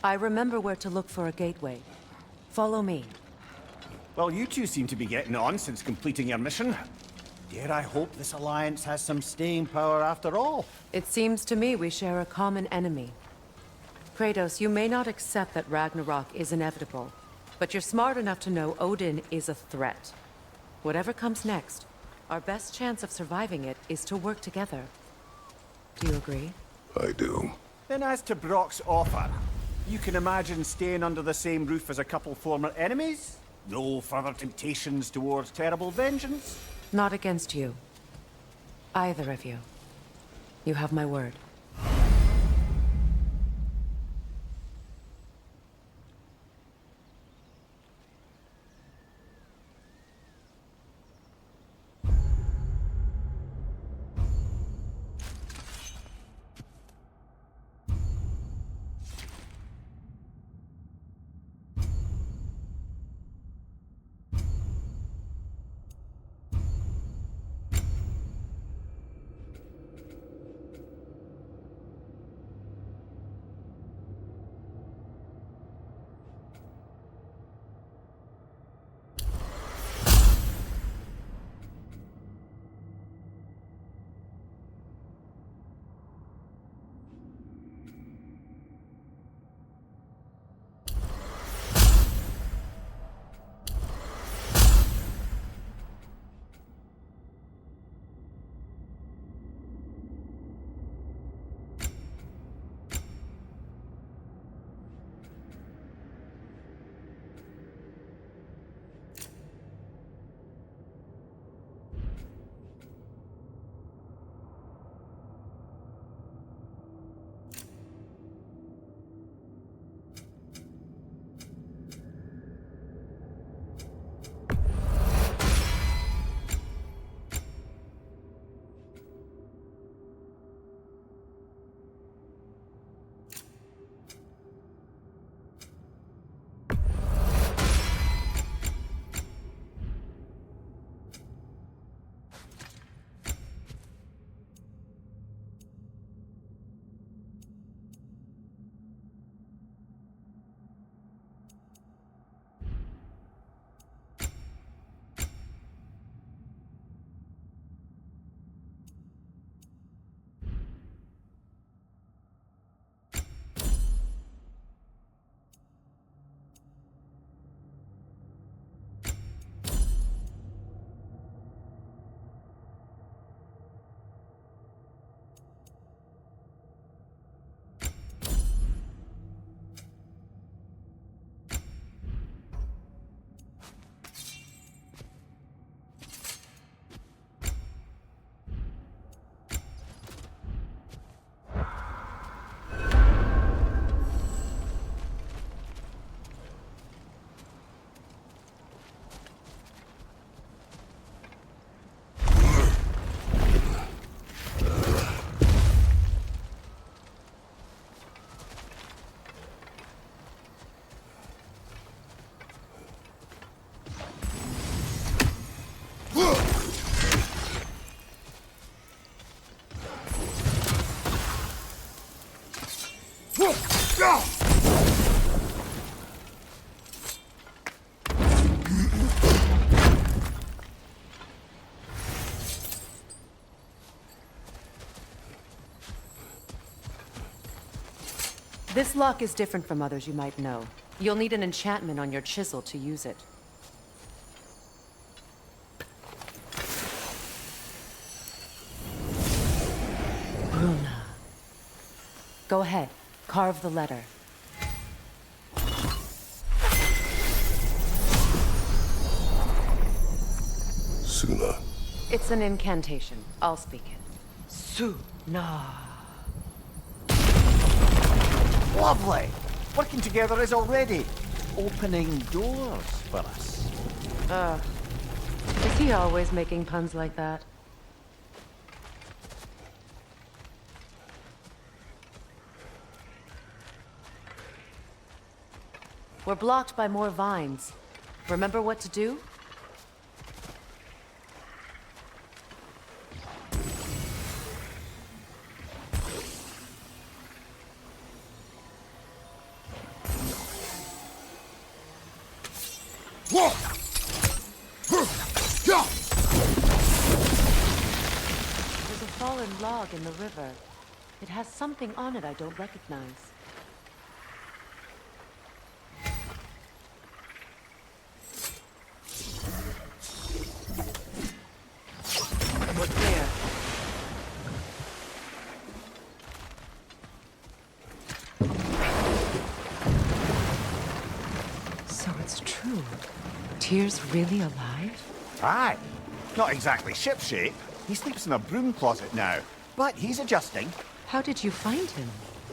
I remember where to look for a gateway. Follow me. Well, you two seem to be getting on since completing your mission. Dare I hope this alliance has some staying power after all? It seems to me we share a common enemy. Kratos, you may not accept that Ragnarok is inevitable, but you're smart enough to know Odin is a threat. Whatever comes next, our best chance of surviving it is to work together. Do you agree? I do. Then as to Brock's offer, you can imagine staying under the same roof as a couple former enemies? No further temptations towards terrible vengeance? Not against you. Either of you. You have my word. This lock is different from others you might know. You'll need an enchantment on your chisel to use it. Bruna. Go ahead. Carve the letter. Suna. It's an incantation. I'll speak it. Suna. Lovely! Working together is already opening doors for us. Is he always making puns like that? We're blocked by more vines. Remember what to do? There's a fallen log in the river. It has something on it I don't recognize. We're clear. So it's true. Tyr's really alive? Aye. Not exactly shipshape. He sleeps in a broom closet now. But he's adjusting. How did you find him?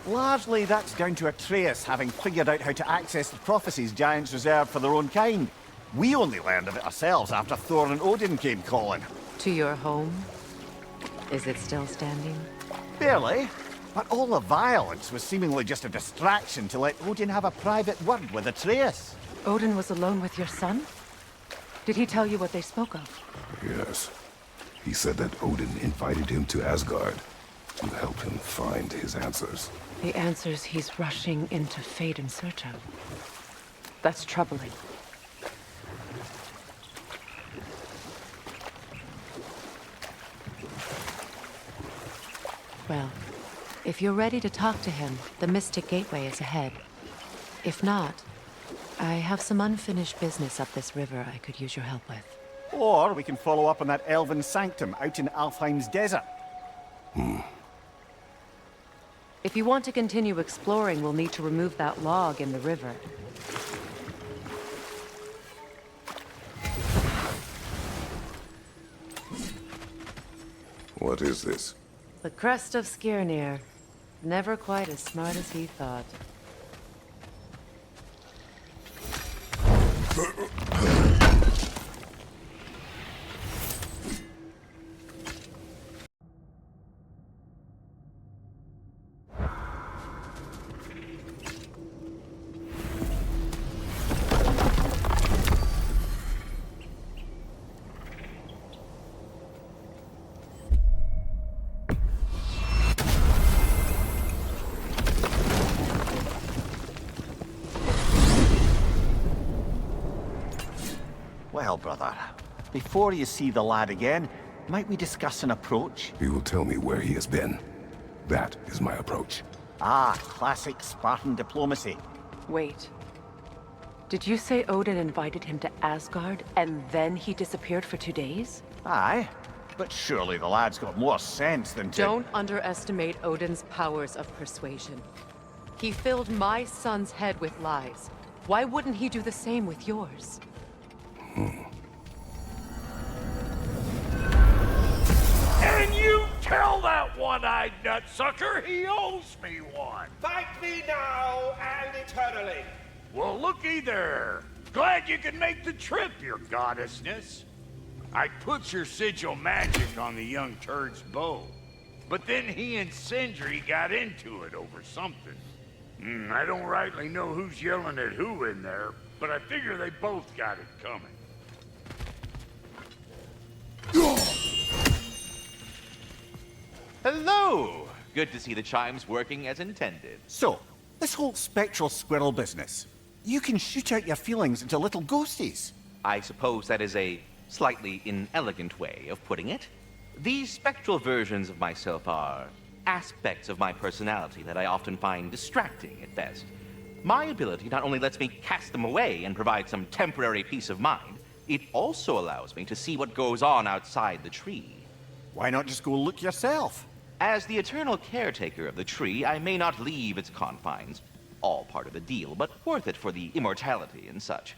Largely, that's down to Atreus having figured out how to access the prophecies giants reserved for their own kind. We only learned of it ourselves after Thor and Odin came calling. To your home? Is it still standing? Barely. But all the violence was seemingly just a distraction to let Odin have a private word with Atreus. Odin was alone with your son? Did he tell you what they spoke of? Yes. He said that Odin invited him to Asgard to help him find his answers. The answers he's rushing into fate in search of. That's troubling. Well, if you're ready to talk to him, the Mystic Gateway is ahead. If not, I have some unfinished business up this river I could use your help with. Or we can follow up on that elven sanctum out in Alfheim's desert. If you want to continue exploring, we'll need to remove that log in the river. What is this? The crest of Skirnir. Never quite as smart as he thought. Well, brother, before you see the lad again, might we discuss an approach? He will tell me where he has been. That is my approach. Ah, classic Spartan diplomacy. Wait. Did you say Odin invited him to Asgard, and then he disappeared for 2 days? Aye, but surely the lad's got more sense than to... Don't underestimate Odin's powers of persuasion. He filled my son's head with lies. Why wouldn't he do the same with yours? And you tell that one-eyed nutsucker he owes me one. Fight me now and eternally. Well, looky there. Glad you can make the trip, your goddessness. I put your sigil magic on the young turd's bow, but then he and Sindri got into it over something. I don't rightly know who's yelling at who in there, but I figure they both got it coming. Hello! Good to see the chimes working as intended. So, this whole spectral squirrel business. You can shoot out your feelings into little ghosties. I suppose that is a slightly inelegant way of putting it. These spectral versions of myself are aspects of my personality that I often find distracting at best. My ability not only lets me cast them away and provide some temporary peace of mind, it also allows me to see what goes on outside the tree. Why not just go look yourself? As the eternal caretaker of the tree, I may not leave its confines. All part of the deal, but worth it for the immortality and such.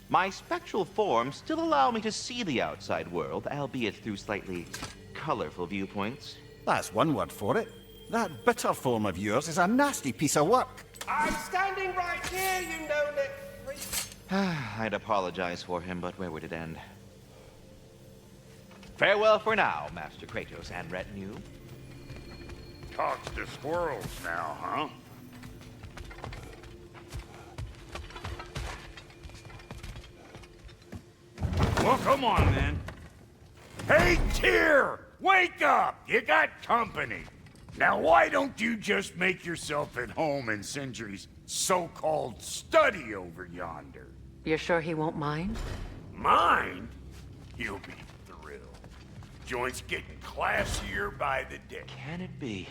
My spectral forms still allow me to see the outside world, albeit through slightly colorful viewpoints. That's one word for it. That bitter form of yours is a nasty piece of work. I'm standing right here, you know-neck freak. I'd apologize for him, but where would it end? Farewell for now, Master Kratos and retinue. Talks to squirrels now, huh? Well, come on, then. Hey, Tyr! Wake up! You got company. Now, why don't you just make yourself at home in Sindri's so-called study over yonder? You're sure he won't mind? Mind? He'll be thrilled. Joint's getting classier by the day. Can it be?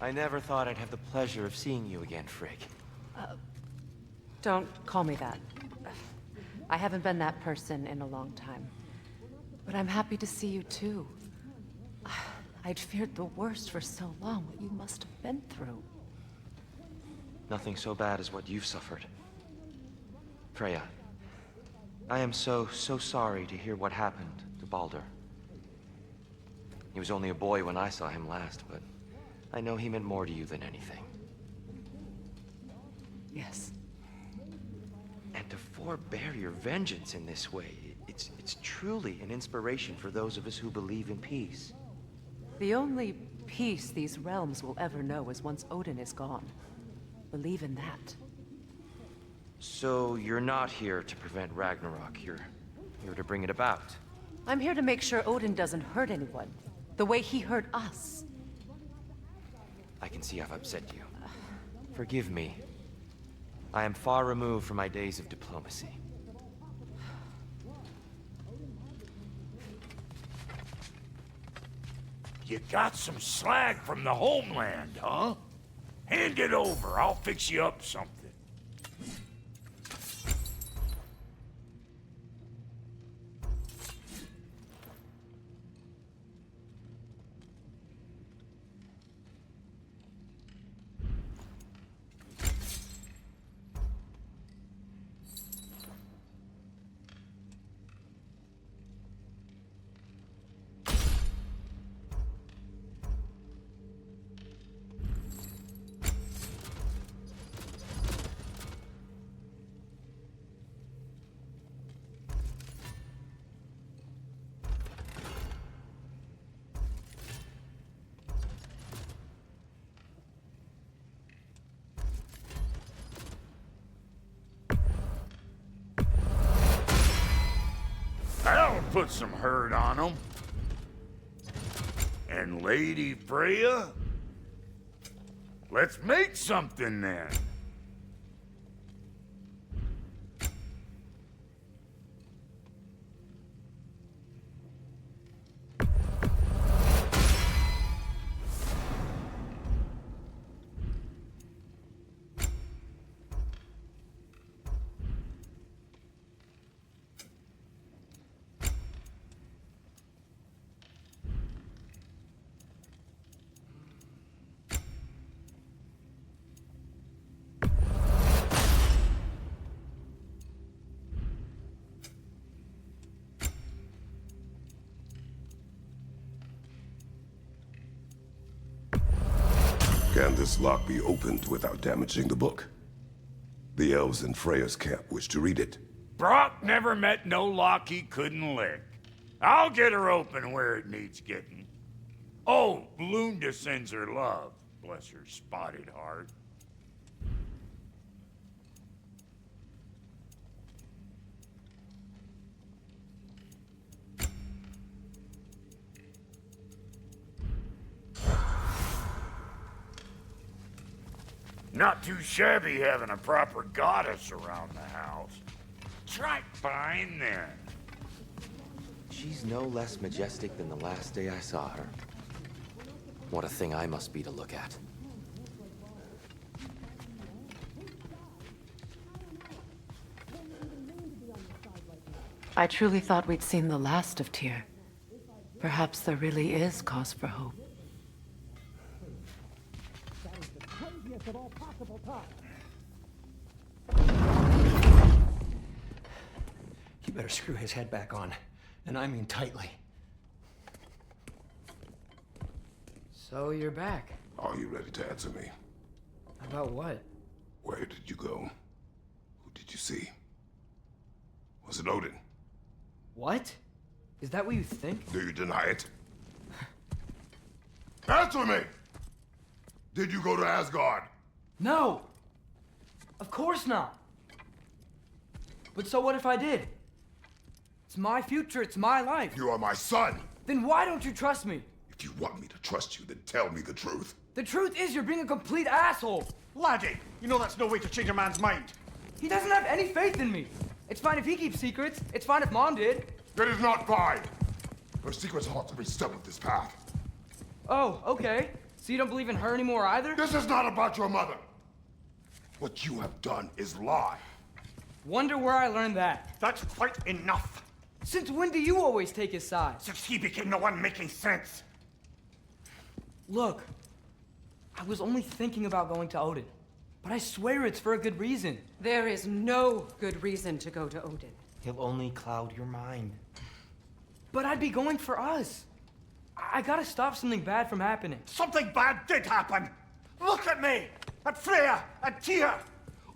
I never thought I'd have the pleasure of seeing you again, Frigg. Don't call me that. I haven't been that person in a long time. But I'm happy to see you too. I'd feared the worst for so long, what you must have been through. Nothing so bad as what you've suffered. Freya, I am so sorry to hear what happened to Baldur. He was only a boy when I saw him last, but I know he meant more to you than anything. Yes. And to forbear your vengeance in this way, it's truly an inspiration for those of us who believe in peace. The only peace these realms will ever know is once Odin is gone. Believe in that. So you're not here to prevent Ragnarok, you're here to bring it about. I'm here to make sure Odin doesn't hurt anyone, the way he hurt us. I can see I've upset you. Forgive me. I am far removed from my days of diplomacy. You got some slag from the homeland, huh? Hand it over. I'll fix you up something. That'll put some hurt on them. And Lady Freya? Let's make something then. Can this lock be opened without damaging the book? The elves in Freya's camp wish to read it. Brock never met no lock he couldn't lick. I'll get her open where it needs getting. Oh, Lunda sends her love. Bless her spotted heart. Not too shabby having a proper goddess around the house. Try fine then. She's no less majestic than the last day I saw her. What a thing I must be to look at. I truly thought we'd seen the last of Tyr. Perhaps there really is cause for hope. You better screw his head back on, and I mean tightly. So you're back. Are you ready to answer me? About what? Where did you go? Who did you see? Was it Odin? What? Is that what you think? Do you deny it? Answer me! Did you go to Asgard? No! Of course not! But so what if I did? It's my future, it's my life. You are my son! Then why don't you trust me? If you want me to trust you, then tell me the truth. The truth is you're being a complete asshole. Laddie, you know that's no way to change a man's mind. He doesn't have any faith in me. It's fine if he keeps secrets. It's fine if Mom did. That is not fine. Her secrets ought to be stuck with this path. Oh, okay. So you don't believe in her anymore either? This is not about your mother. What you have done is lie. Wonder where I learned that. That's quite enough. Since when do you always take his side? Since he became the one making sense. Look, I was only thinking about going to Odin. But I swear it's for a good reason. There is no good reason to go to Odin. He'll only cloud your mind. But I'd be going for us. I gotta stop something bad from happening. Something bad did happen. Look at me, at Freya, at Tyr.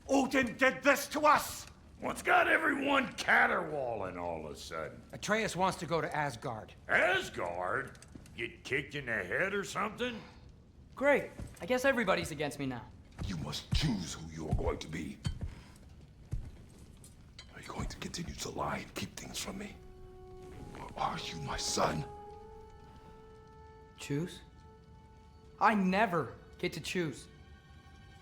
Odin did this to us. What's got everyone caterwauling all of a sudden? Atreus wants to go to Asgard. Asgard? Get kicked in the head or something? Great. I guess everybody's against me now. You must choose who you are going to be. Are you going to continue to lie and keep things from me? Or are you my son? Choose? I never get to choose.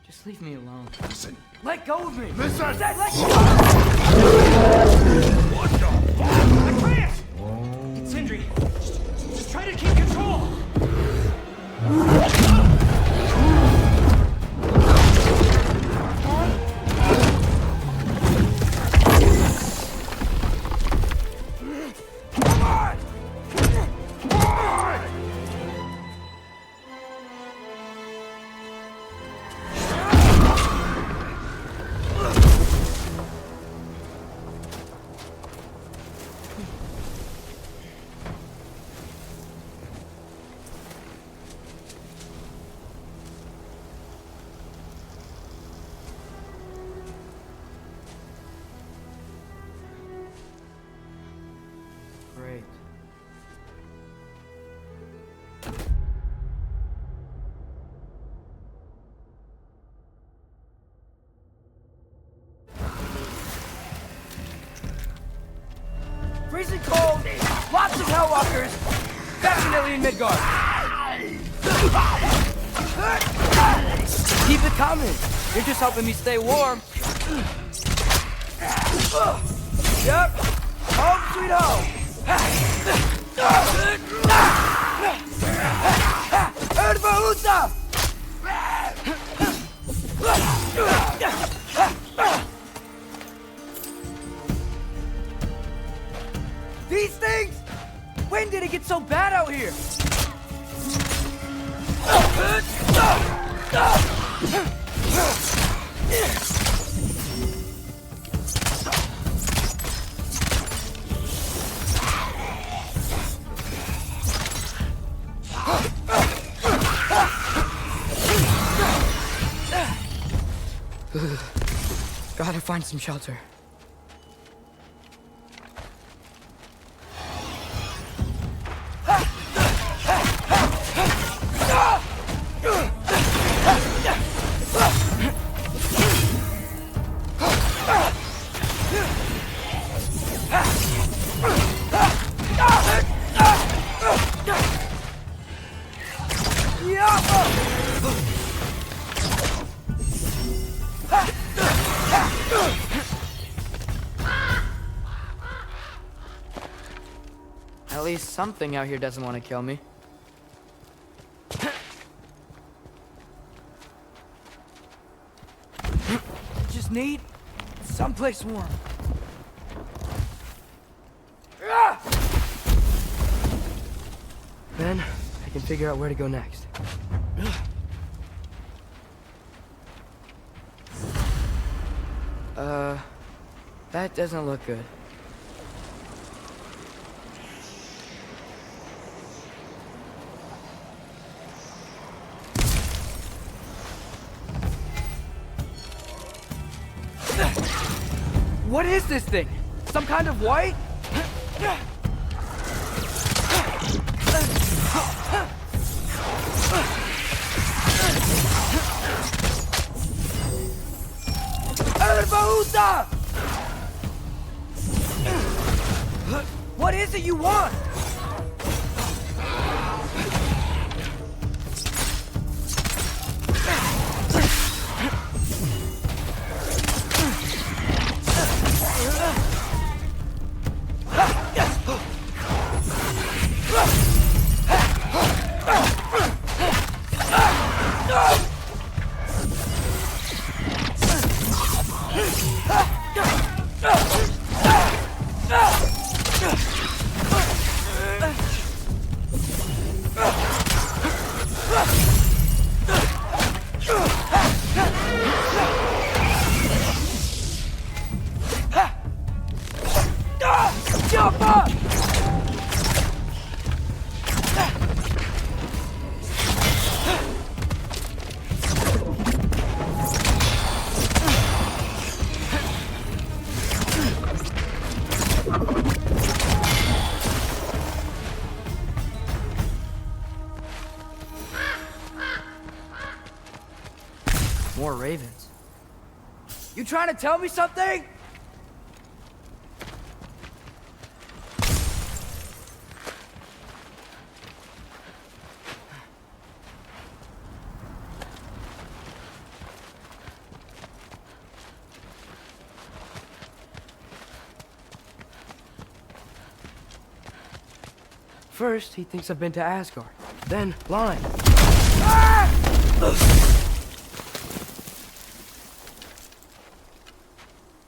Just leave me alone. Listen. Let go of me! Listen! I said let go! What the fuck? Atreus! It's Sindri. Just try to keep control! Great. Freezing cold, lots of Hellwalkers, definitely in Midgard. Keep it coming. You're just helping me stay warm. Yep. Home sweet home. Erbahuta! These things? When did it get so bad out here? Gotta find some shelter. At least something out here doesn't want to kill me. Just need someplace warm. Then I can figure out where to go next. That doesn't look good. What is this thing? Some kind of white? Erbahuta! What is it you want? More ravens. You trying to tell me something? First, he thinks I've been to Asgard. Then, lying.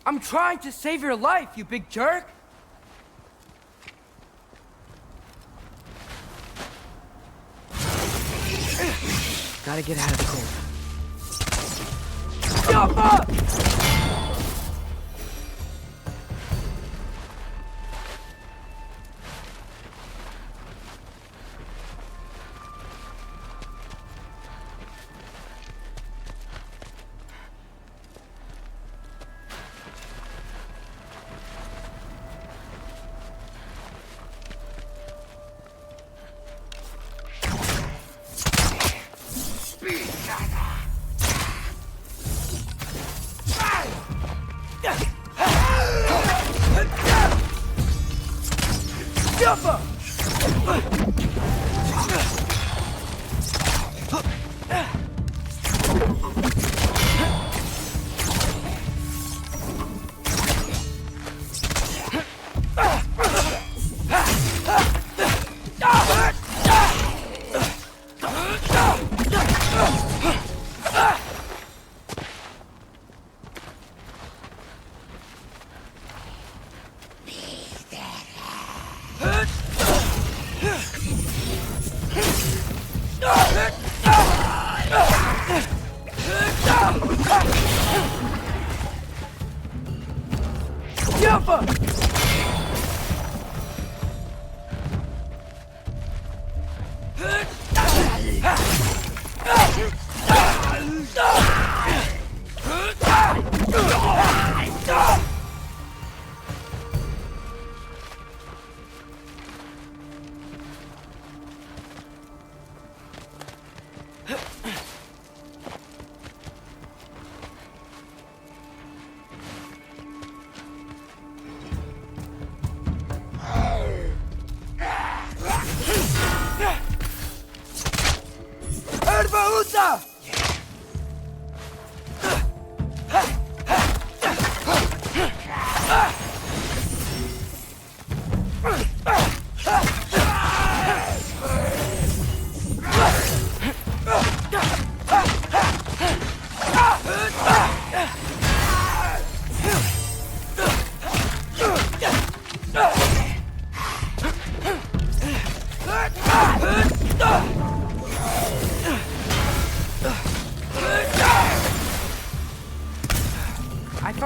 I'm trying to save your life, you big jerk! Gotta get out of the cold. Jump up!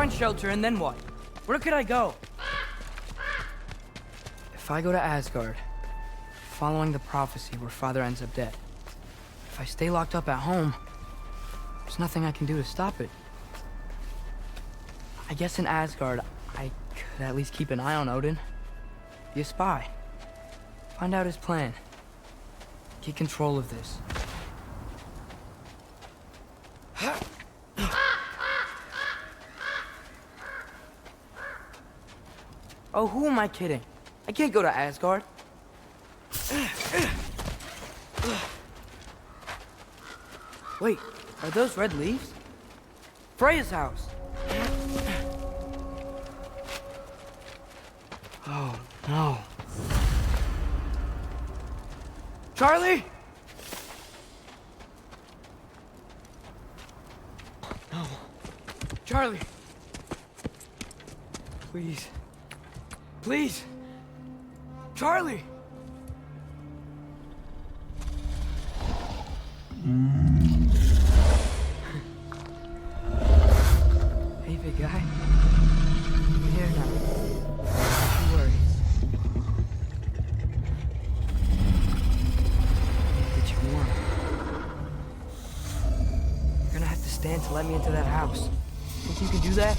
Shelter, and then what? Where could I go? If I go to Asgard, following the prophecy where Father ends up dead. If I stay locked up at home, there's nothing I can do to stop it. I guess in Asgard, I could at least keep an eye on Odin. Be a spy. Find out his plan. Get control of this. Oh, who am I kidding? I can't go to Asgard. Wait, are those red leaves? Freya's house. Oh, no. Charlie? No. Charlie. Please. Please! Charlie! Hey, big guy. I'm here now. Don't worry. Get you warm. You're gonna have to stand to let me into that house. Think you can do that?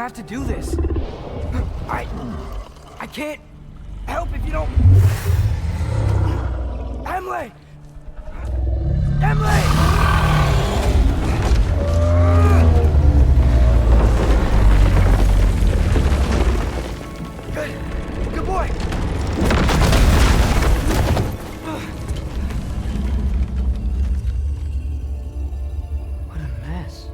have to do this. I can't help if you don't... Emily! Emily! Good boy! What a mess.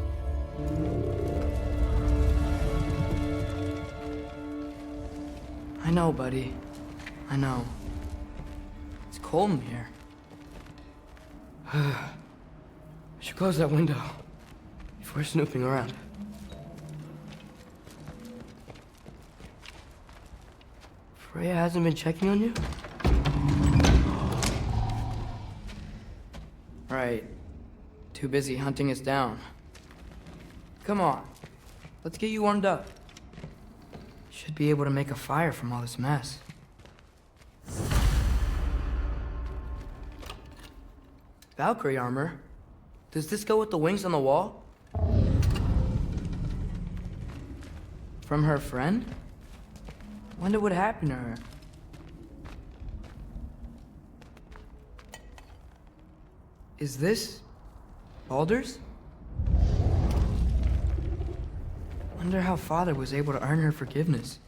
I know, buddy. I know. It's cold in here. I should close that window before snooping around. Freya hasn't been checking on you? Right. Too busy hunting us down. Come on. Let's get you warmed up. Should be able to make a fire from all this mess. Valkyrie armor? Does this go with the wings on the wall? From her friend? Wonder what happened to her. Is this Baldur's? Wonder how Father was able to earn her forgiveness.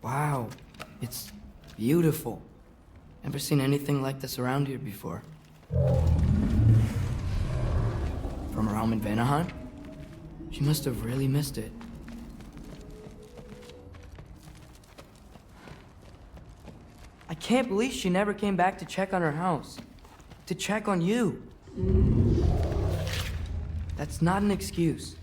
Wow, it's beautiful. Never seen anything like this around here before. From her home in Vanaheim? She must have really missed it. I can't believe she never came back to check on her house. To check on you. That's not an excuse.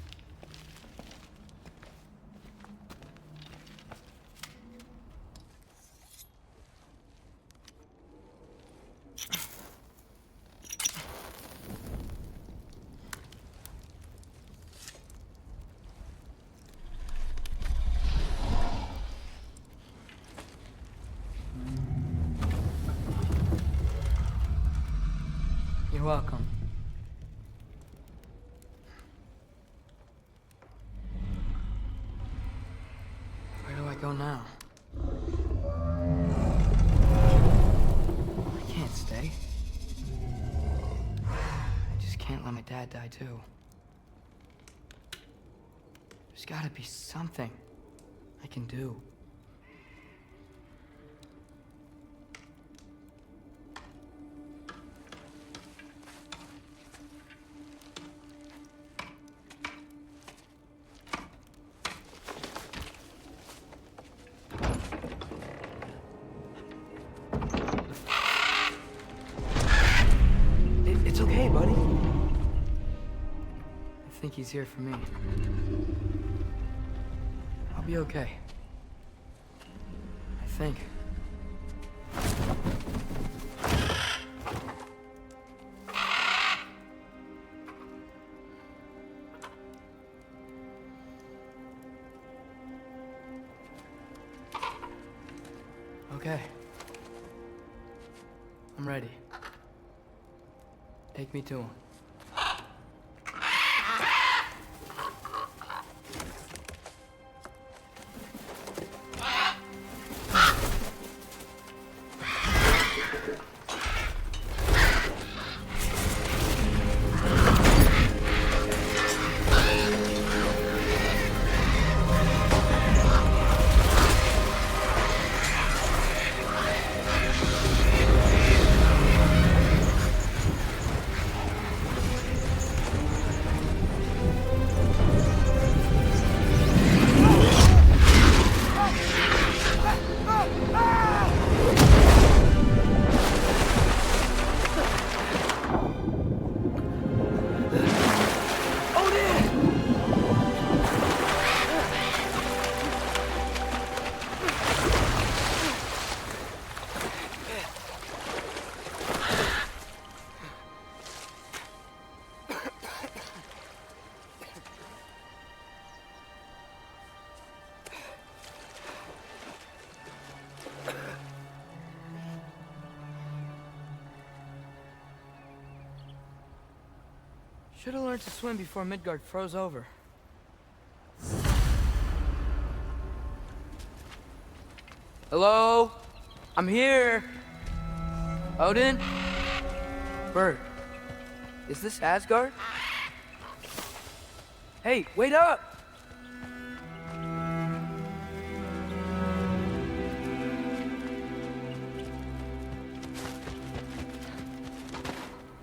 You're welcome. Where do I go now? I can't stay. I just can't let my dad die too. There's gotta be something I can do. It's okay, buddy. I think he's here for me. I'll be okay. I think. Okay. I'm ready. Take me to him. Should have learned to swim before Midgard froze over. Hello? I'm here. Odin? Bird. Is this Asgard? Hey, wait up!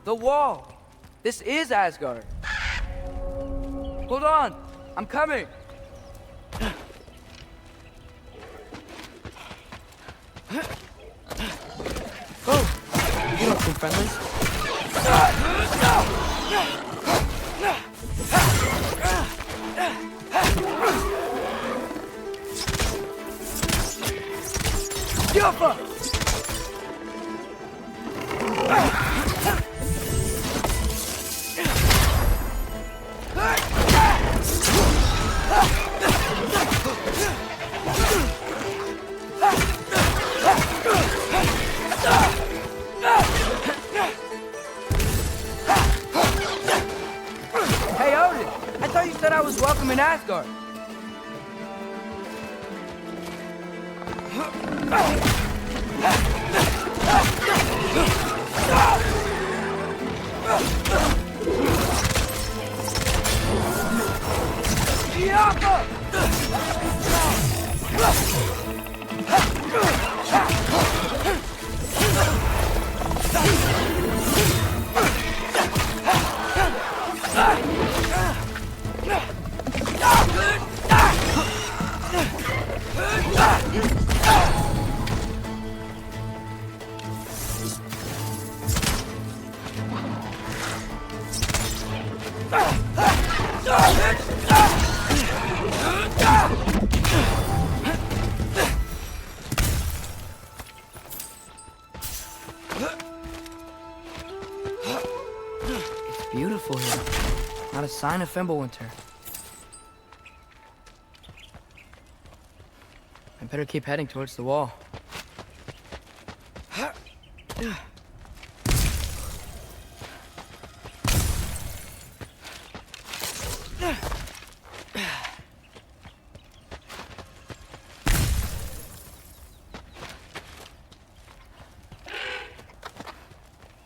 The wall! This is Asgard! Hold on! I'm coming! Oh! You don't seem friendly. Jumper! Hey, Odin! I thought you said I was welcome in Asgard. It's beautiful here. Not a sign of Fimbulwinter. I better keep heading towards the wall.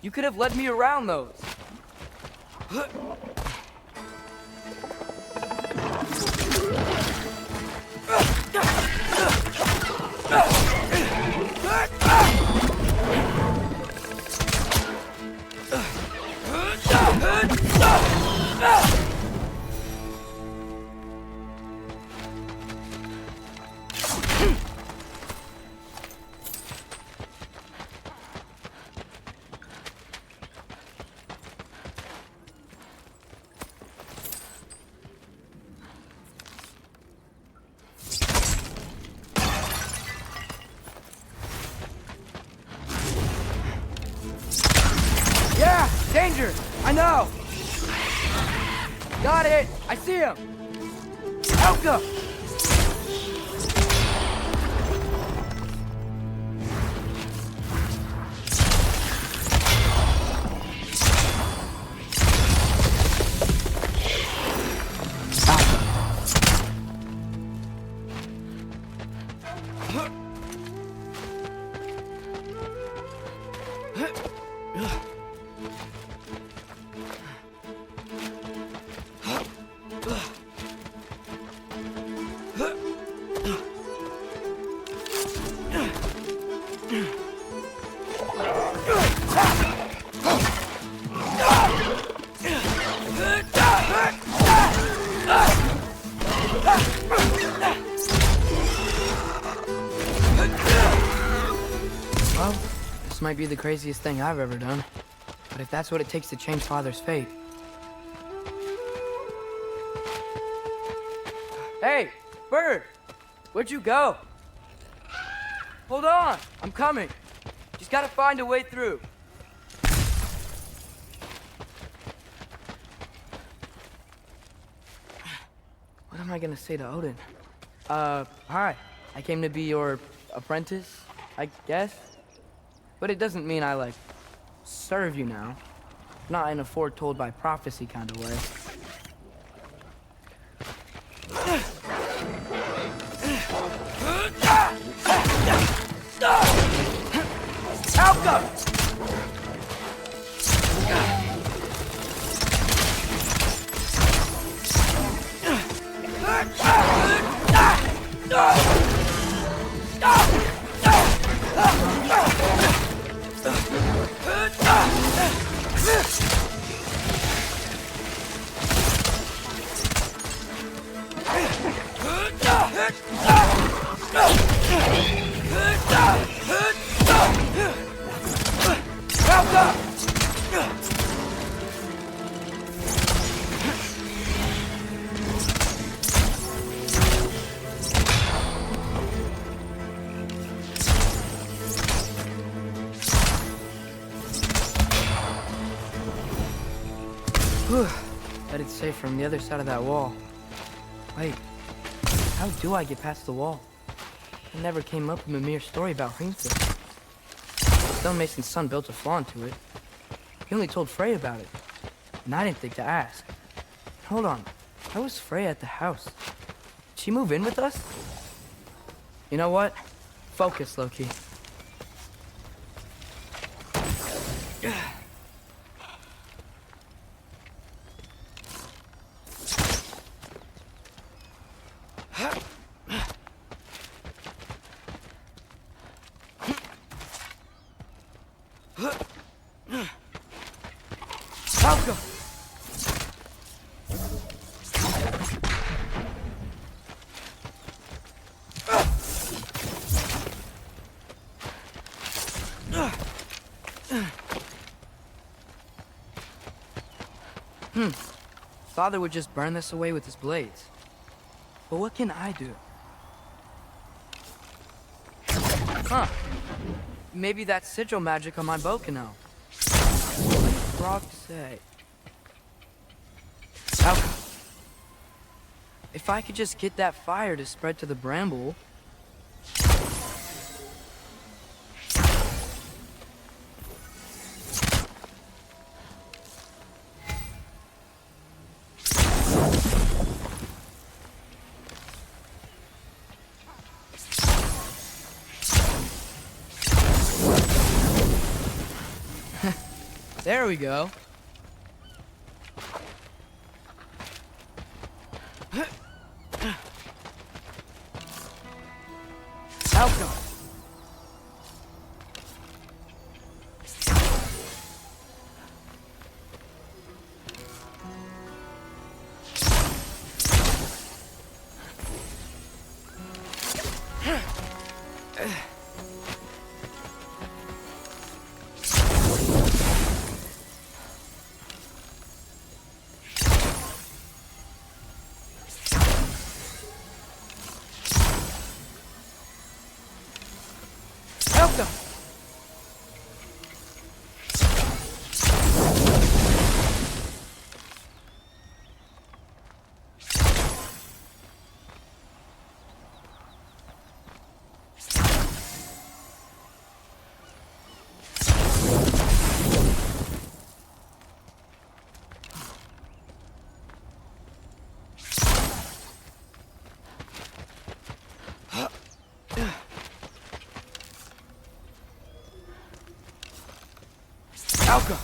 You could have led me around those. Yeah! Danger! I know! Got it! I see him! Elka! Well, this might be the craziest thing I've ever done. But if that's what it takes to change Father's fate... Hey, Bird! Where'd you go? Hold on, I'm coming. Just gotta find a way through. What am I gonna say to Odin? Hi. I came to be your apprentice, I guess? But it doesn't mean I, like, serve you now. Not in a foretold by prophecy kind of way. Bet it's safe from the other side of that wall. Wait, how do I get past the wall? It never came up in Mimir's story about Hrimthur. The stonemason's son built a flaw into it. He only told Frey about it, and I didn't think to ask. Hold on, how was Frey at the house? Did she move in with us? You know what? Focus, Loki. Father would just burn this away with his blades. But what can I do? Huh. Maybe that's sigil magic on my bow can help. What did Frog say? Alka. If I could just get that fire to spread to the bramble... There we go. Outcome. Alka!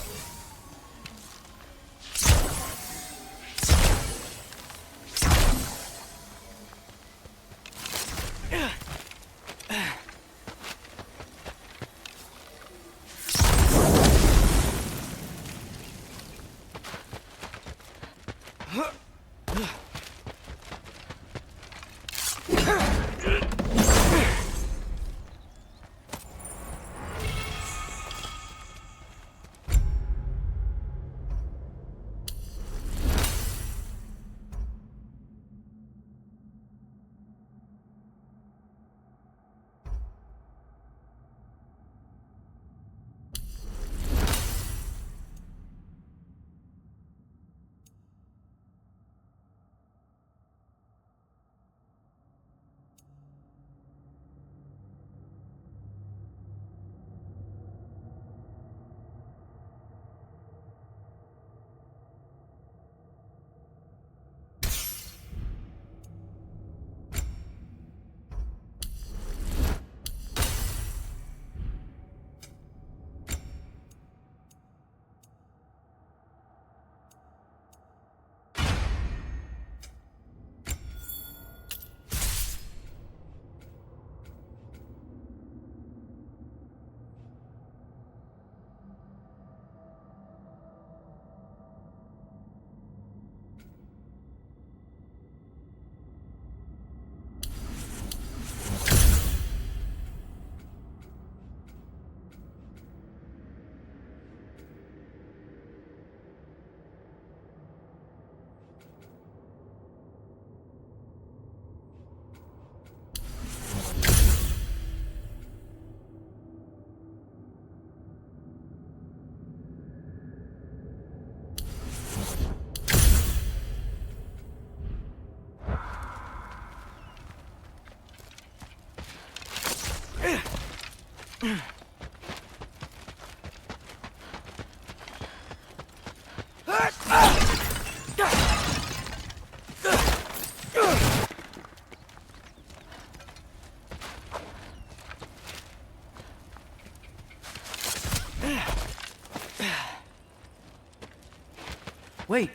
Wait,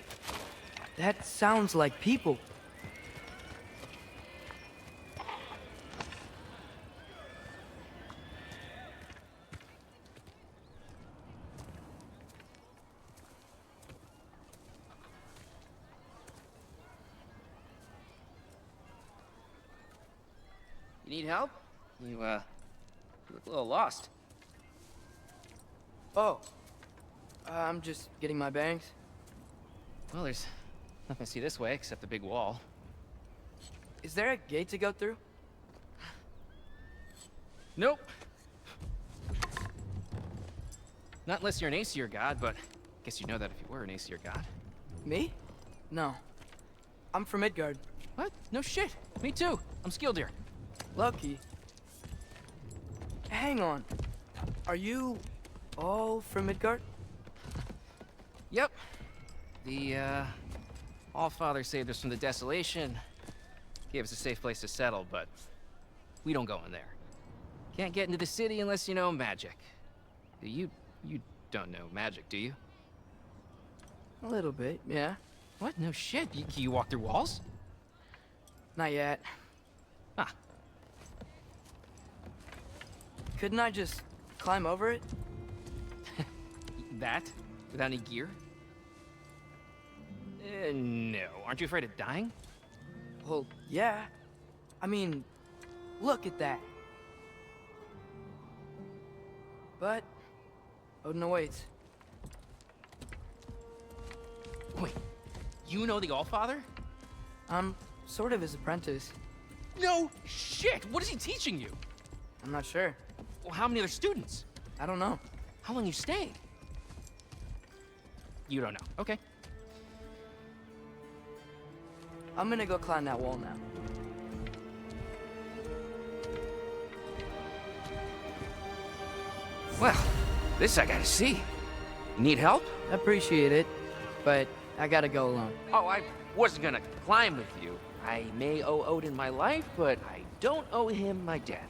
that sounds like people. You need help? You look a little lost. Oh, I'm just getting my bangs. Well, there's nothing to see this way except the big wall. Is there a gate to go through? Nope. Not unless you're an Aesir god, but I guess you'd know that if you were an Aesir god. Me? No. I'm from Midgard. What? No shit. Me too. I'm Skildir. Lucky. Hang on. Are you all from Midgard? Yep. The, Allfather saved us from the desolation. Gave us a safe place to settle, but we don't go in there. Can't get into the city unless you know magic. You don't know magic, do you? A little bit, yeah. What? No shit. Can you walk through walls? Not yet. Ah. Couldn't I just climb over it? That? Without any gear? No. Aren't you afraid of dying? Well, yeah. I mean, look at that. But Odin awaits. Wait, you know the Allfather? I'm sort of his apprentice. No shit! What is he teaching you? I'm not sure. Well, how many other students? I don't know. How long you stayed? You don't know. Okay. I'm gonna go climb that wall now. Well, this I gotta see. You need help? Appreciate it, but I gotta go alone. Oh, I wasn't gonna climb with you. I may owe Odin my life, but I don't owe him my death.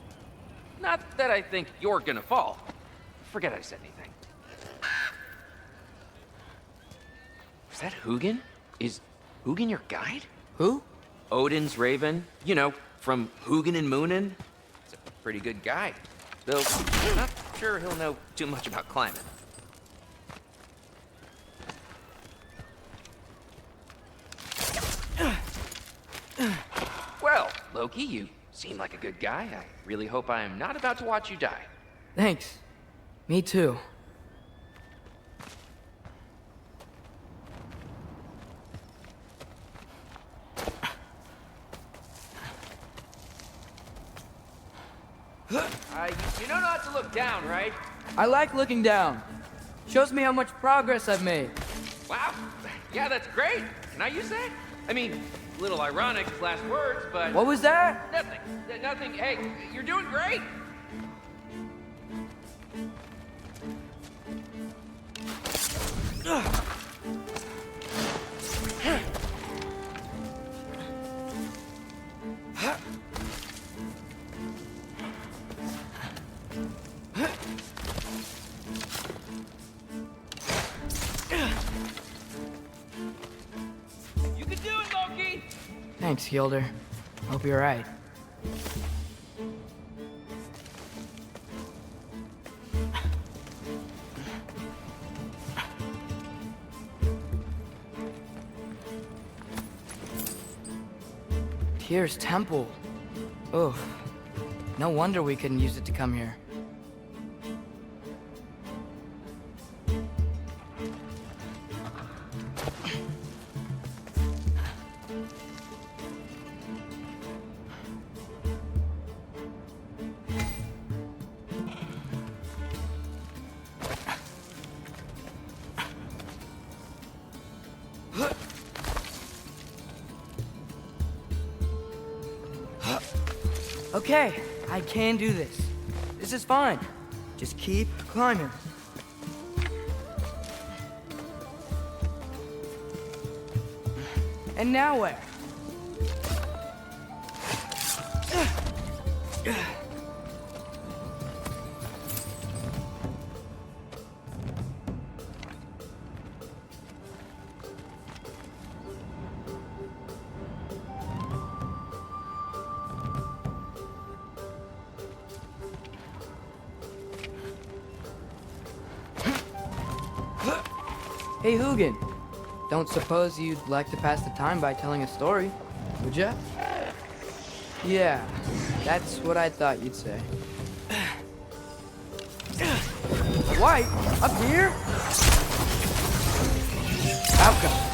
Not that I think you're gonna fall. Forget I said anything. Is that Hugin? Is Hugin your guide? Who? Odin's raven. You know, from Hugin and Moonin. He's a pretty good guide. Though, I'm not sure he'll know too much about climbing. Well, Loki, you seem like a good guy. I really hope I am not about to watch you die. Thanks. Me too. You know not to look down, right? I like looking down. Shows me how much progress I've made. Wow. Yeah, that's great. Can I use that? I mean, a little ironic, his last words, but... What was that? Nothing. Nothing. Hey, you're doing great. You can do it, Loki! Thanks, Gilder. Hope you're right. Tyr's temple. Oh, no wonder we couldn't use it to come here. Okay, I can do this. This is fine. Just keep climbing. And now where? Hey, Hugin. Don't suppose you'd like to pass the time by telling a story, would ya? Yeah, that's what I thought you'd say. White? Up here? Outcome.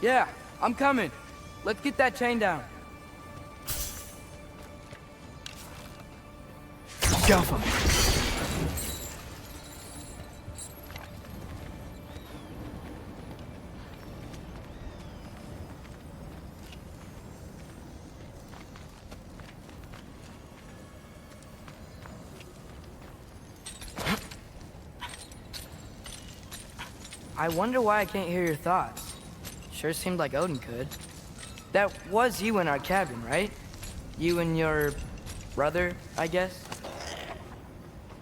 Yeah, I'm coming. Let's get that chain down. Go for it. I wonder why I can't hear your thoughts. Sure seemed like Odin could. That was you in our cabin, right? You and your brother, I guess?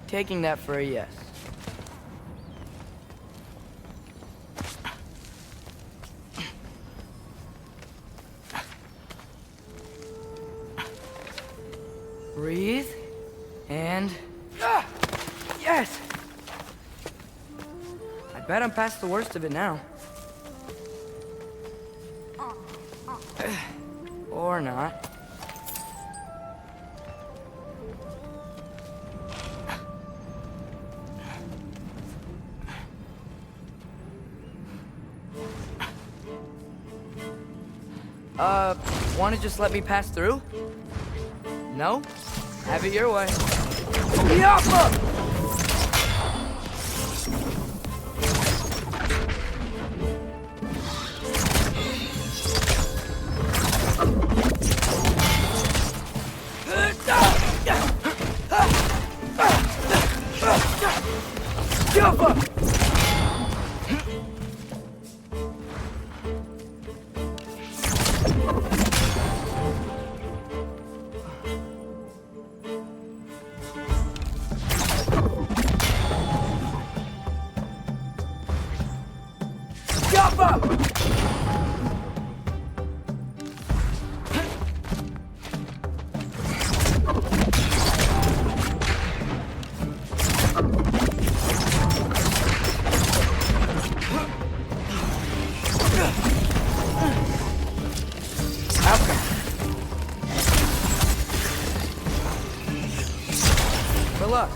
Taking that for a yes. Breathe, and... Yes! I bet I'm past the worst of it now. Or not. Want to just let me pass through? No? Have it your way. Yappa! Good luck.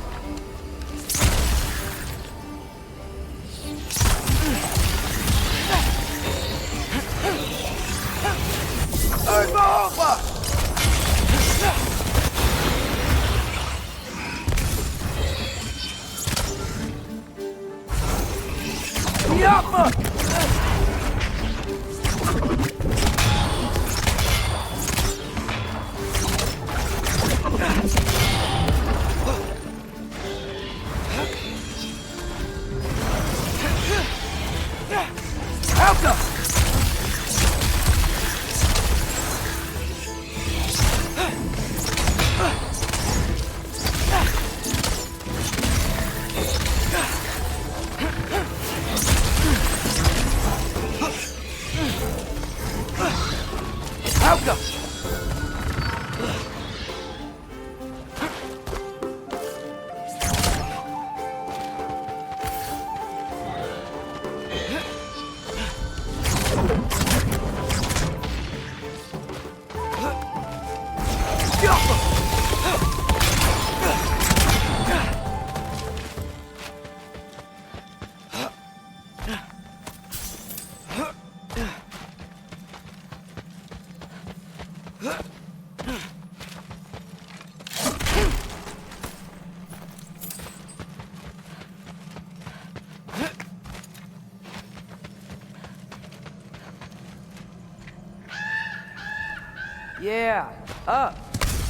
Yeah, up.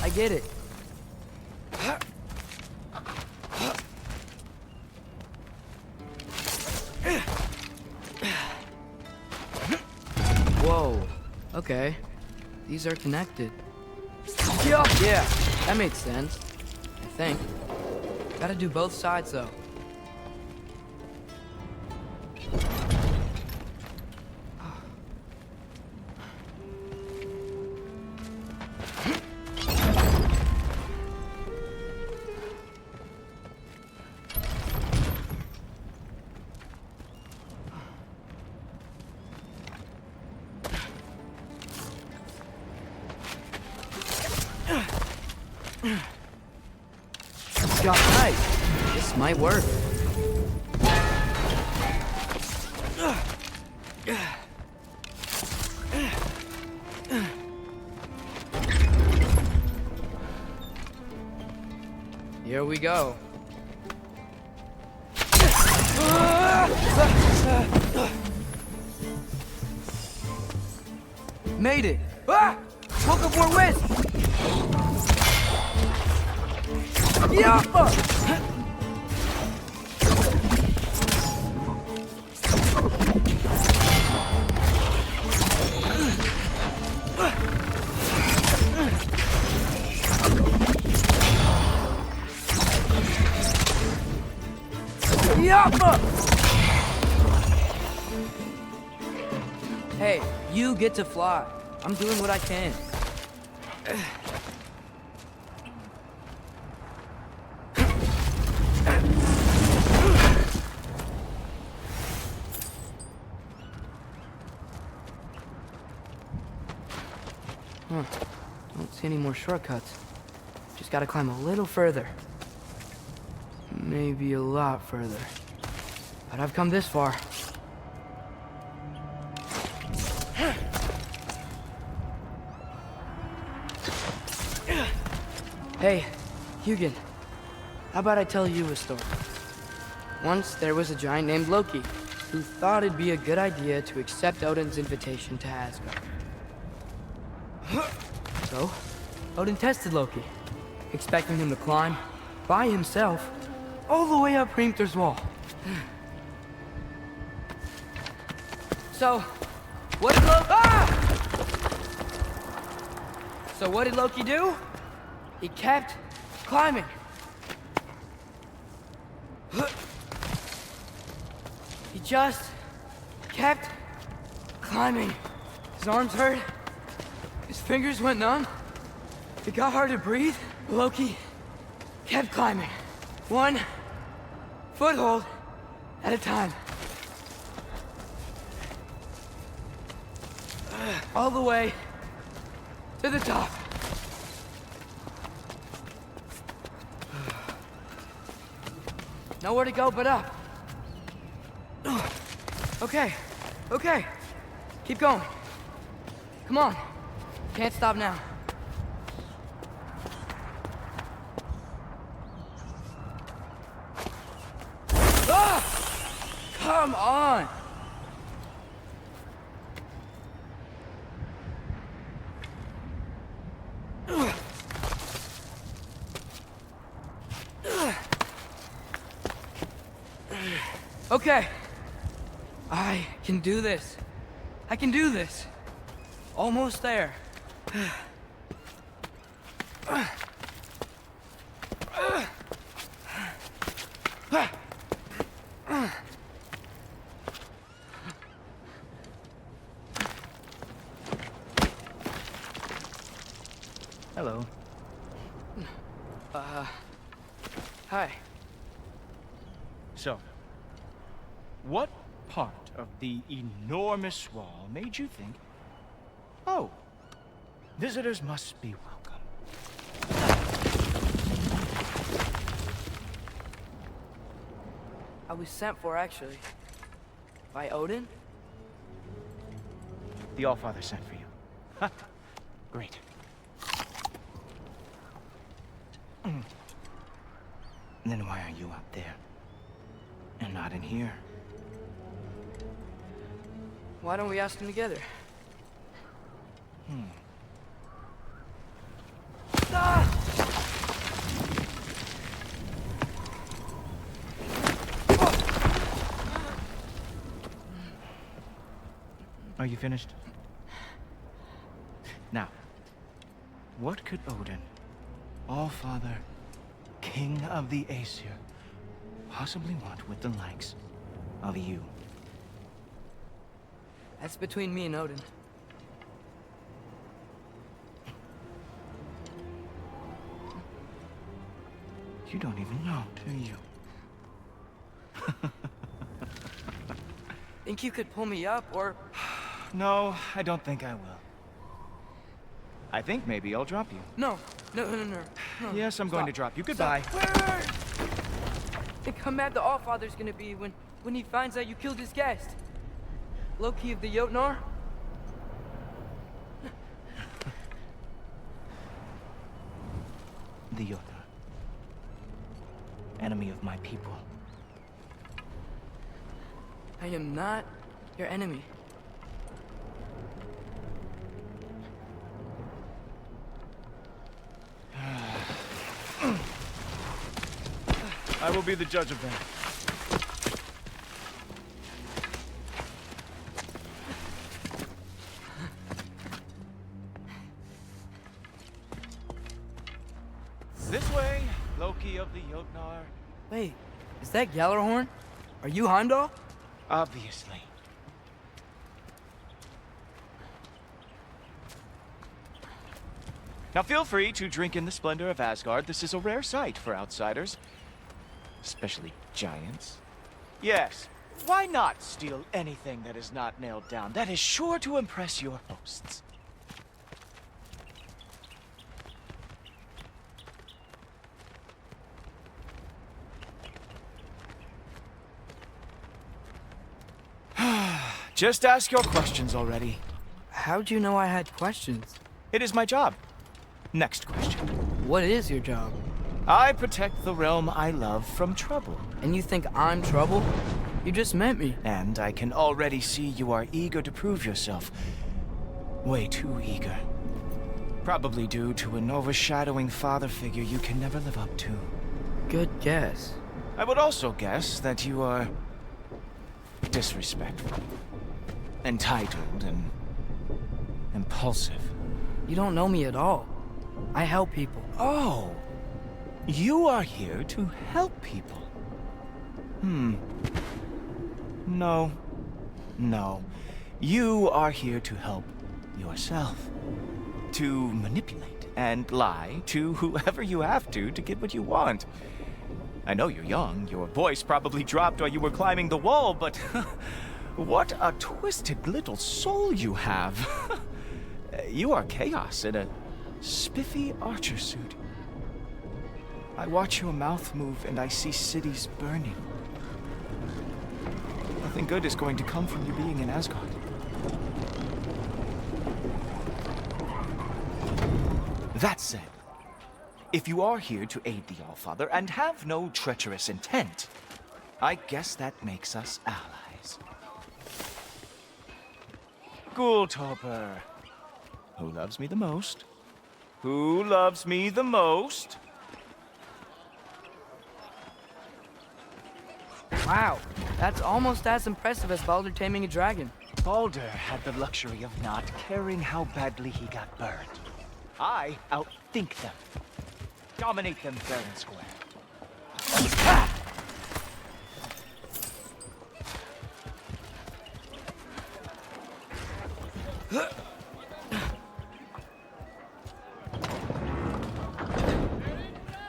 I get it. Whoa. Okay. These are connected. Yeah, that made sense. I think. Gotta do both sides, though. Got nice. This might work. Here we go. Made it! Ah! Welcome for West! Yeah! Hey, you get to fly. I'm doing what I can. Don't see any more shortcuts. Just gotta climb a little further. Maybe a lot further. But I've come this far. Hey, Hugin. How about I tell you a story? Once there was a giant named Loki who thought it'd be a good idea to accept Odin's invitation to Asgard. So, Odin tested Loki, expecting him to climb, by himself, all the way up Hrimthur's wall. So, what did Loki do? He kept climbing. He just kept climbing. His arms hurt. His fingers went numb. It got hard to breathe. Loki kept climbing. One foothold at a time. All the way to the top. Nowhere to go but up. Okay, okay. Keep going. Come on. Can't stop now. Ah! Come on! Okay. I can do this. I can do this. Almost there. Hello. Hi. So, what part of the enormous wall made you think, oh, visitors must be welcome? I was sent for, actually. By Odin? The Allfather sent for you. Ha! Great. Then why are you up there? And not in here? Why don't we ask them together? Are you finished? Now, what could Odin, Allfather, King of the Aesir, possibly want with the likes of you? That's between me and Odin. You don't even know, do you? Think you could pull me up, or... No, I don't think I will. I think maybe I'll drop you. No. No. Yes, I'm going to drop you. Goodbye. Wait. Think how mad the Allfather's gonna be when he finds out you killed his guest. Loki of the Jotnar? The Jotnar. Enemy of my people. I am not your enemy. I will be the judge of that. This way, Loki of the Jotnar. Wait, is that Gjallarhorn? Are you Heimdall? Obviously. Now feel free to drink in the splendor of Asgard. This is a rare sight for outsiders. Especially giants. Yes, why not steal anything that is not nailed down? That is sure to impress your hosts. Just ask your questions already. How'd you know I had questions? It is my job. Next question. What is your job? I protect the realm I love from trouble. And you think I'm trouble? You just met me. And I can already see you are eager to prove yourself. Way too eager. Probably due to an overshadowing father figure you can never live up to. Good guess. I would also guess that you are disrespectful, entitled, and impulsive. You don't know me at all. I help people. Oh, you are here to help people. No. You are here to help yourself. To manipulate and lie to whoever you have to get what you want. I know you're young. Your voice probably dropped while you were climbing the wall, but what a twisted little soul you have. You are chaos in a spiffy archer suit. I watch your mouth move and I see cities burning. Nothing good is going to come from you being in Asgard. That said, if you are here to aid the Allfather and have no treacherous intent, I guess that makes us allies. Ghoultoper. Who loves me the most? Who loves me the most? Wow, That's almost as impressive as Baldur taming a dragon. Baldur had the luxury of not caring how badly he got burned. I outthink them. Dominate them fair and square.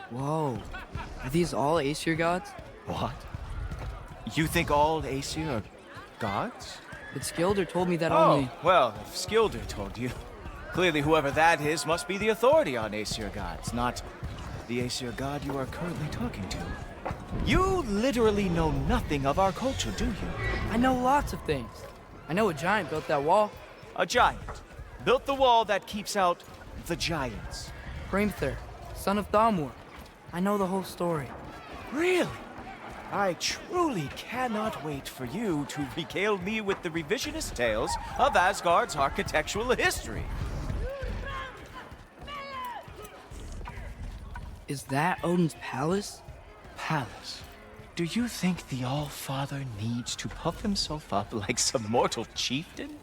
Whoa. Are these all Aesir gods? What? You think all Aesir are gods? But Skilder told me that Oh, only... well, if Skilder told you, clearly whoever that is must be the authority on Aesir gods, not the Aesir god you are currently talking to. You literally know nothing of our culture, do you? I know lots of things. I know a giant built that wall. A giant built the wall that keeps out the giants. Hrimthur, son of Thamur. I know the whole story. Really? I truly cannot wait for you to regale me with the revisionist tales of Asgard's architectural history. Is that Odin's palace? Palace? Do you think the All-Father needs to puff himself up like some mortal chieftain?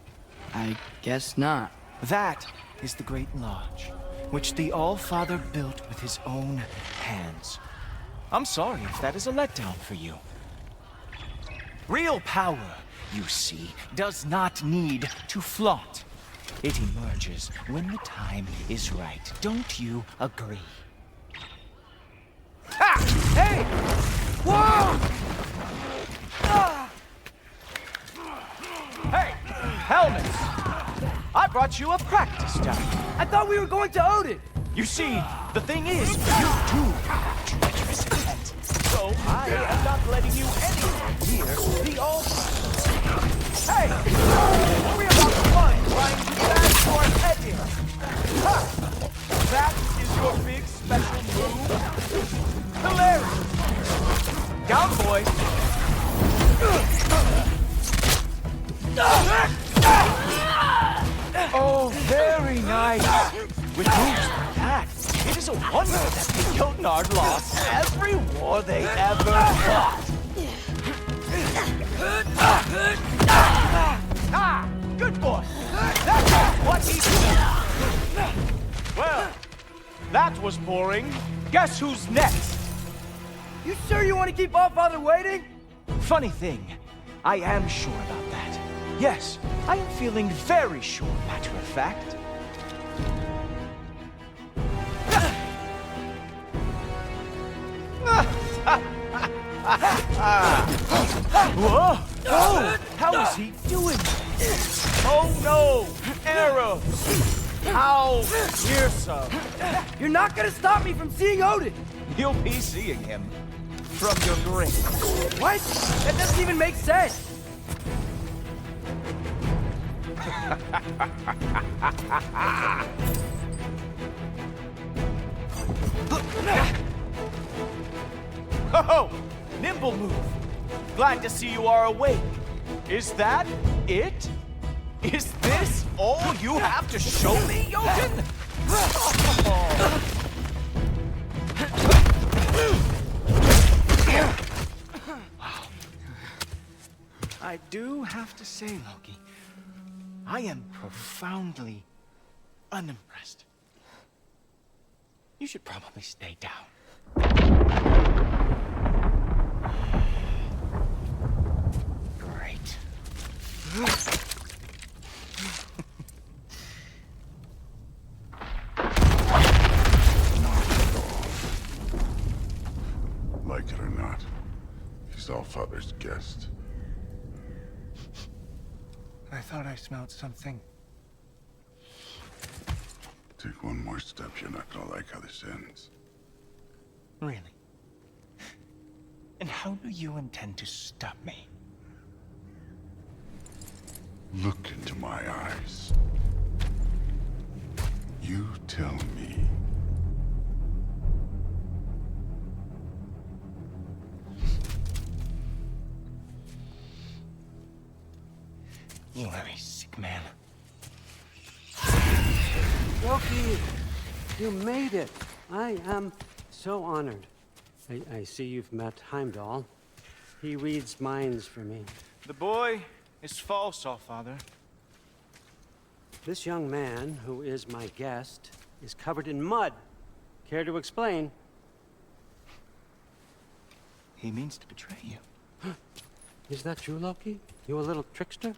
I guess not. That is the Great Lodge, which the All-Father built with his own hands. I'm sorry if that is a letdown for you. Real power, you see, does not need to flaunt. It emerges when the time is right. Don't you agree? Ha! Hey! Whoa! Ah! Hey! Helmets! I brought you a practice down. I thought we were going to Odin! You see, the thing is, you do have treacherous intent. So I am not letting you anywhere near the altar. Hey! Worry about the fun trying to bash your head in. Ha! That is your big special move? Hilarious! Down, boy! Oh, very nice! With moves like that, it is a wonder that the Jotnar lost every war they ever fought. Ah! Good boy! That's what he did! Well, that was boring. Guess who's next? You sure you want to keep All-Father waiting? Funny thing, I am sure about that. Yes, I am feeling very sure, matter of fact. Whoa! Oh! How is he doing? Oh no! Arrows! How fearsome! You're not gonna stop me from seeing Odin! You'll be seeing him from your grave. What? That doesn't even make sense! Oh! Nimble move! Glad to see you are awake. Is that it? Is this all you have to show me, Jotun? Wow. I do have to say, Loki, I am profoundly unimpressed. You should probably stay down. Great. Like it or not, he's All-Father's guest. I thought I smelled something. Take one more step, you're not gonna like how this ends. Really? And how do you intend to stop me? Look into my eyes. You tell me. You very sick man. Loki, you made it. I am so honored. I see you've met Heimdall. He reads minds for me. The boy is false, Allfather. This young man, who is my guest, is covered in mud. Care to explain? He means to betray you. Is that true, Loki? You a little trickster?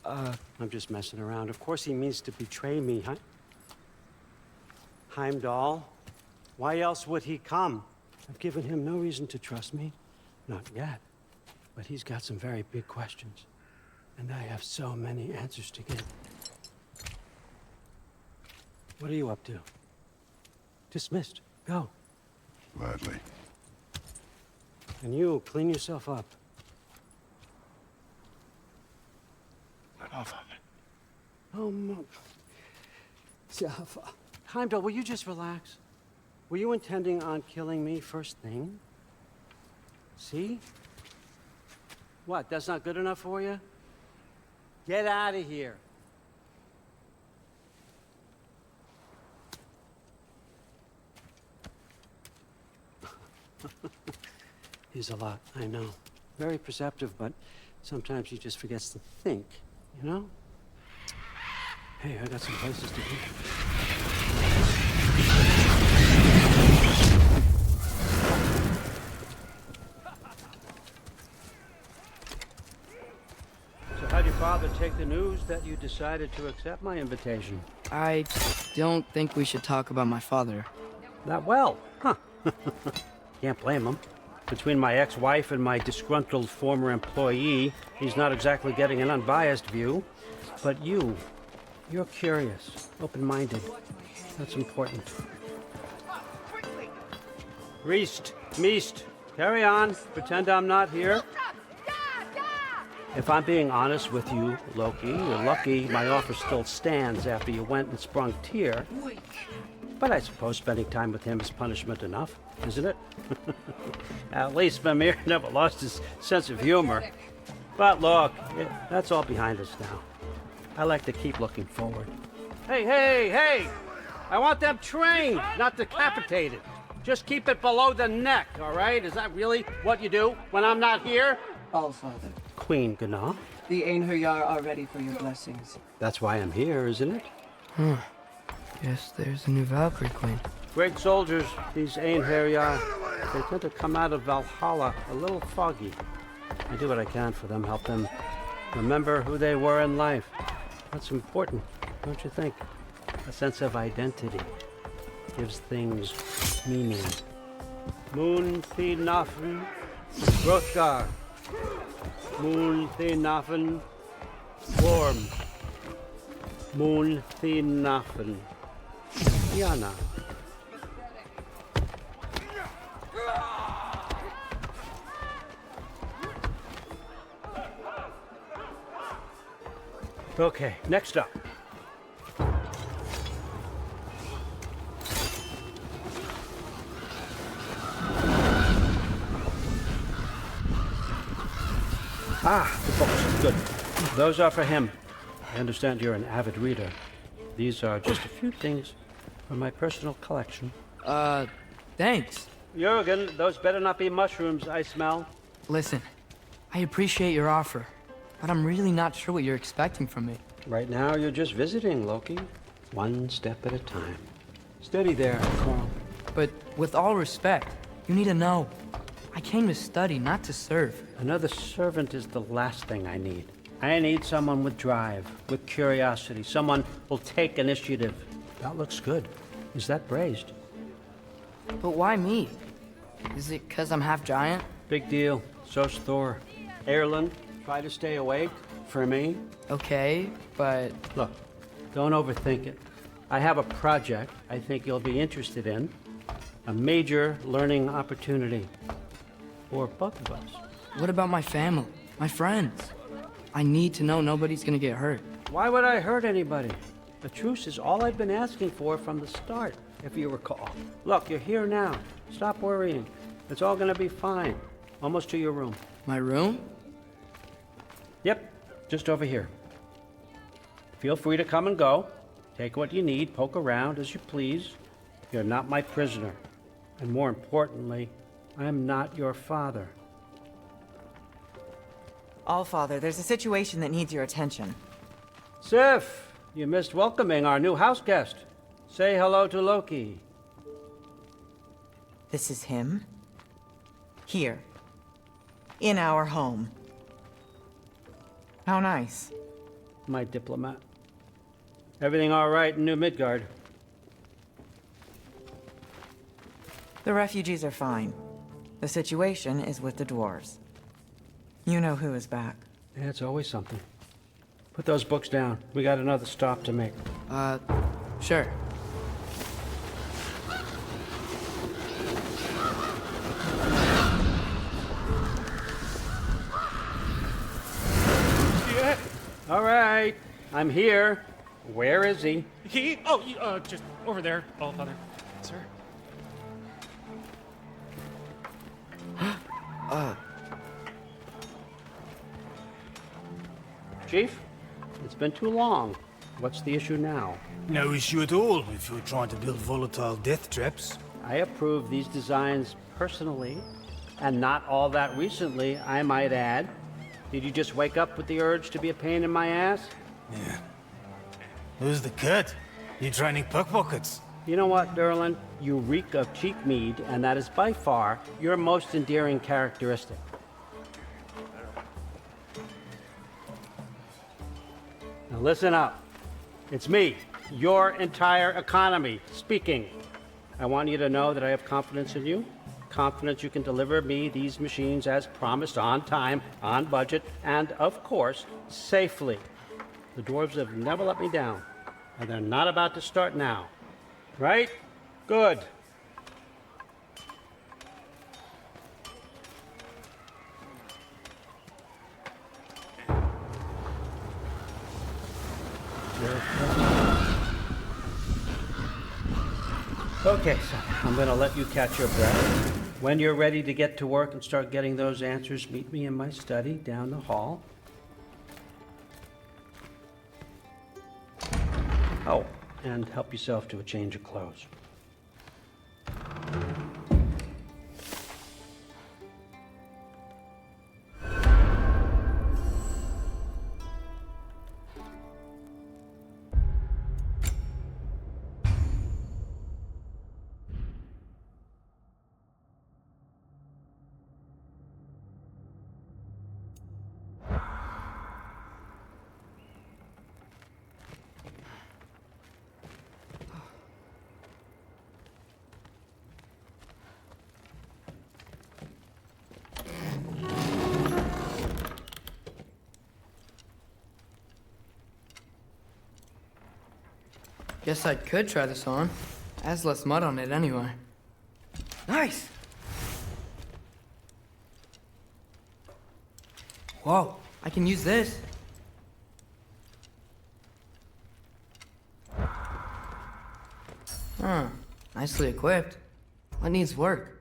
I'm just messing around. Of course he means to betray me, huh? Heimdall, why else would he come? I've given him no reason to trust me. Not yet. But he's got some very big questions. And I have so many answers to give. What are you up to? Dismissed. Go. Gladly. And you, clean yourself up. But Allfather. Oh, Jaffa. Heimdall, will you just relax? Were you intending on killing me first thing? See? What, that's not good enough for you? Get out of here. He's a lot, I know. Very perceptive, but sometimes he just forgets to think, you know? Hey, I got some places to be. So how'd your father take the news that you decided to accept my invitation? I don't think we should talk about my father. Not well, huh? Can't blame him. Between my ex-wife and my disgruntled former employee, he's not exactly getting an unbiased view. But you're curious, open-minded. That's important. Reist, Meest, carry on. Pretend I'm not here. If I'm being honest with you, Loki, you're lucky my offer still stands after you went and sprung Tyr. But I suppose spending time with him is punishment enough, isn't it? At least Mimir never lost his sense of humor. But look, that's all behind us now. I like to keep looking forward. Hey! I want them trained, not decapitated. Just keep it below the neck, all right? Is that really what you do when I'm not here? Allfather, Queen Gná. the Einherjar are ready for your blessings. That's why I'm here, isn't it? Guess there's a new Valkyrie Queen. Great soldiers, these Einherjar. They tend to come out of Valhalla a little foggy. I do what I can for them, help them remember who they were in life. That's important, don't you think? A sense of identity gives things meaning. Moon Thinafen, Hrothgar. Moon Thinafen, Worm. Moon Thinafen, Yana. Okay, next up. The books. Good. Those are for him. I understand you're an avid reader. These are just a few things from my personal collection. Thanks. Jurgen, those better not be mushrooms I smell. Listen, I appreciate your offer, but I'm really not sure what you're expecting from me. Right now, you're just visiting, Loki. One step at a time. Steady there, Carl. But with all respect, you need to know. I came to study, not to serve. Another servant is the last thing I need. I need someone with drive, with curiosity, someone who'll take initiative. That looks good. Is that braised? But why me? Is it 'cause I'm half giant? Big deal. So's Thor. Erland, try to stay awake for me. Okay, but... Look, don't overthink it. I have a project I think you'll be interested in. A major learning opportunity. For both of us. What about my family? My friends? I need to know nobody's gonna get hurt. Why would I hurt anybody? A truce is all I've been asking for from the start, if you recall. Look, you're here now. Stop worrying. It's all gonna be fine. Almost to your room. My room? Yep, just over here. Feel free to come and go. Take what you need, poke around as you please. You're not my prisoner. And more importantly, I'm not your father. Allfather, there's a situation that needs your attention. Sif, you missed welcoming our new house guest. Say hello to Loki. This is him? Here. In our home. How nice. My diplomat. Everything all right in New Midgard? The refugees are fine. The situation is with the dwarves. You know who is back. Yeah, it's always something. Put those books down. We got another stop to make. Sure. Yeah. All right. I'm here. Where is he? He? Oh, just over there, Allfather. Sir? Chief, it's been too long. What's the issue now? No issue at all if you're trying to build volatile death traps. I approve these designs personally, and not all that recently, I might add. Did you just wake up with the urge to be a pain in my ass? Yeah. Who's the cut? You training pickpockets? You know what, Derlin? You reek of cheap mead, and that is by far your most endearing characteristic. Now listen up. It's me, your entire economy, speaking. I want you to know that I have confidence in you. Confidence you can deliver me these machines as promised, on time, on budget, and of course, safely. The dwarves have never let me down, and they're not about to start now. Right? Good. Okay, so I'm going to let you catch your breath. When you're ready to get to work and start getting those answers, meet me in my study down the hall. Oh, and help yourself to a change of clothes. Guess I could try this on. Has less mud on it anyway. Nice! Whoa, I can use this. Huh, nicely equipped. What needs work?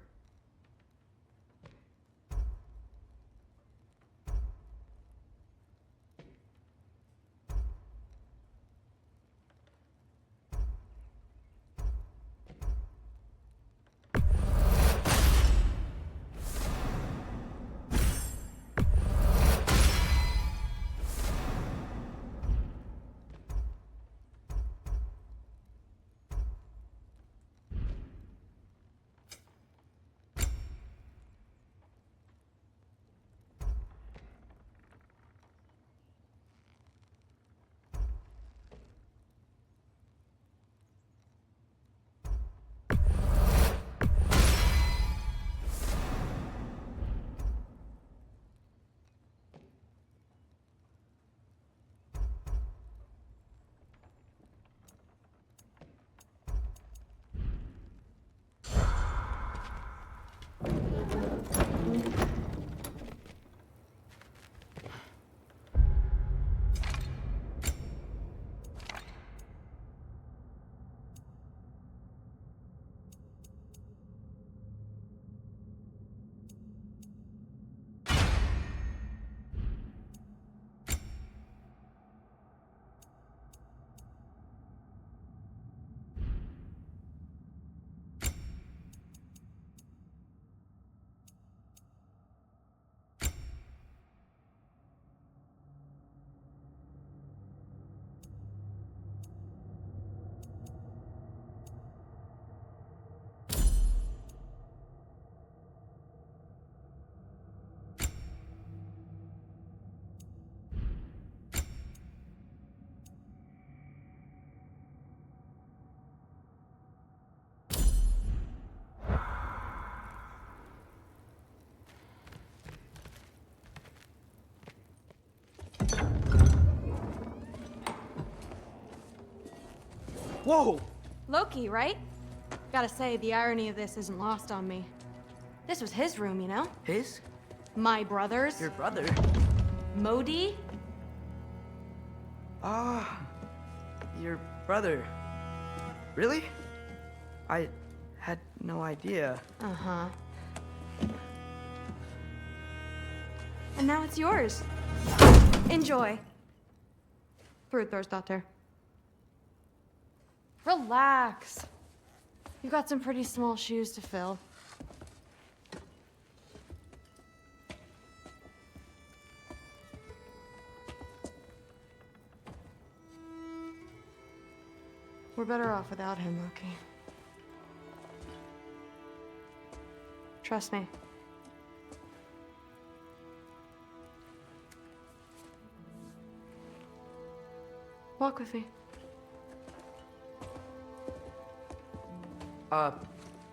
Whoa! Loki, right? Gotta say, the irony of this isn't lost on me. This was his room, you know? His? My brother's. Your brother? Modi? Ah, your brother. Really? I had no idea. Uh-huh. And now it's yours. Enjoy. Brudthorstdotter. Relax. You've got some pretty small shoes to fill. We're better off without him, Loki. Trust me. Walk with me.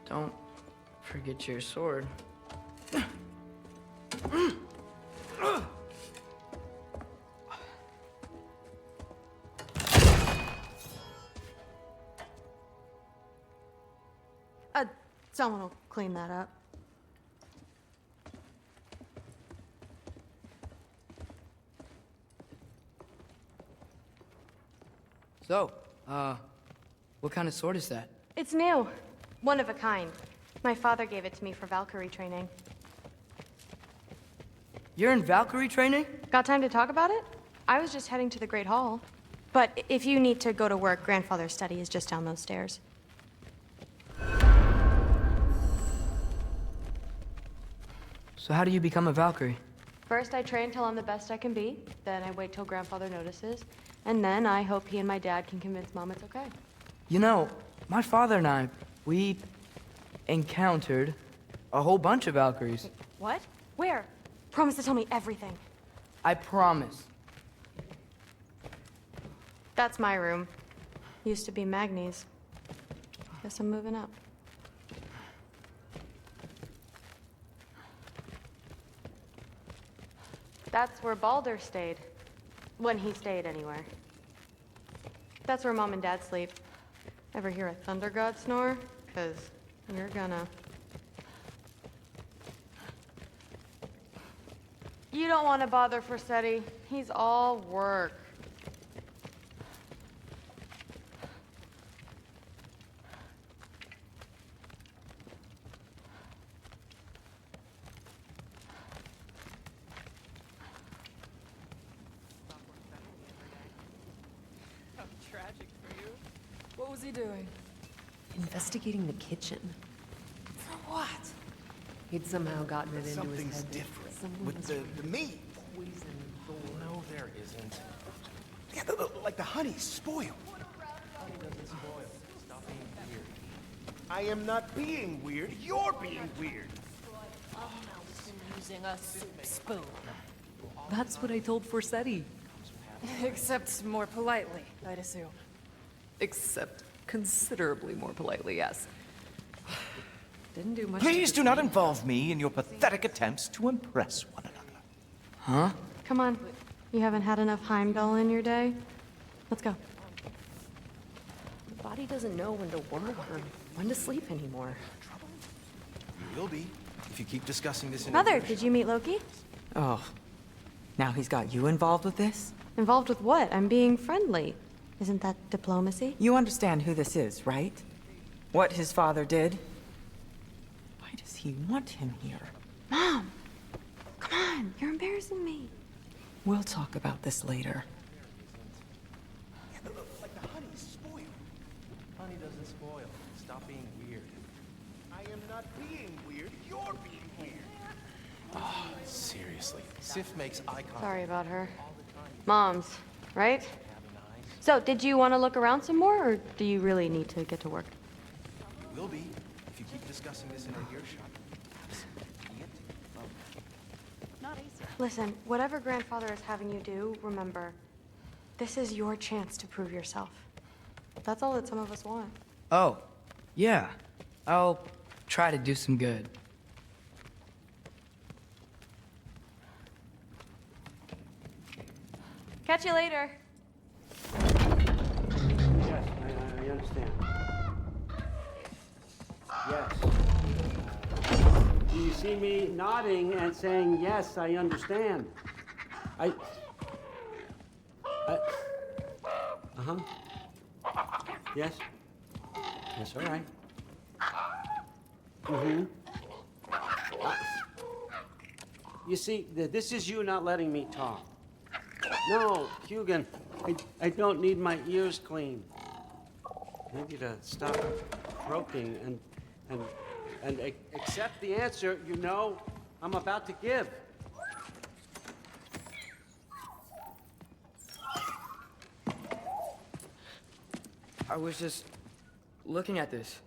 Don't forget your sword. Someone will clean that up. So, what kind of sword is that? It's new. One of a kind. My father gave it to me for Valkyrie training. You're in Valkyrie training? Got time to talk about it? I was just heading to the Great Hall. But if you need to go to work, Grandfather's study is just down those stairs. So how do you become a Valkyrie? First, I train till I'm the best I can be. Then I wait till Grandfather notices. And then I hope he and my dad can convince Mom it's okay. You know, my father and I, we encountered a whole bunch of Valkyries. What? Where? Promise to tell me everything. I promise. That's my room. Used to be Magni's. Guess I'm moving up. That's where Baldur stayed. When he stayed, anywhere. That's where Mom and Dad sleep. Ever hear a thunder god snore? 'Cause you're gonna. You don't want to bother Forseti. He's all work. Tragic for you. What was he doing? Investigating the kitchen. For what? He'd somehow gotten it into his head. Something's different with the meat. No, there isn't. Yeah, like the honey's spoiled. Honey doesn't spoil. Stop being weird. I am not being weird. You're being weird. Using a soup spoon. That's what I told Forseti. Except more politely, I'd assume. Except considerably more politely, yes. Didn't do much. Please do not involve me in your pathetic attempts to impress one another. Huh? Come on. You haven't had enough Heimdall in your day? Let's go. The body doesn't know when to work or when to sleep anymore. You will be if you keep discussing this in Mother, did you meet Loki? Oh, now he's got you involved with this? Involved with what? I'm being friendly. Isn't that diplomacy? You understand who this is, right? What his father did? Why does he want him here? Mom! Come on, you're embarrassing me. We'll talk about this later. Yeah, like the honey's spoiled. Honey doesn't spoil. Stop being weird. I am not being weird. You're being weird. Ah, seriously. Sif makes eye contact. Sorry about her. Mom's, right? So, did you want to look around some more, or do you really need to get to work? You will be if you keep discussing this in a earshot. Listen, whatever Grandfather is having you do, remember, this is your chance to prove yourself. That's all that some of us want. Oh, yeah. I'll try to do some good. Catch you later. Yes, I understand see me nodding and saying, yes, I understand. Uh-huh. Yes? Yes, all right. Mm-hmm. You see, this is you not letting me talk. No, Hugin, I don't need my ears cleaned. I need you to stop croaking and accept the answer you know I'm about to give. I was just looking at this.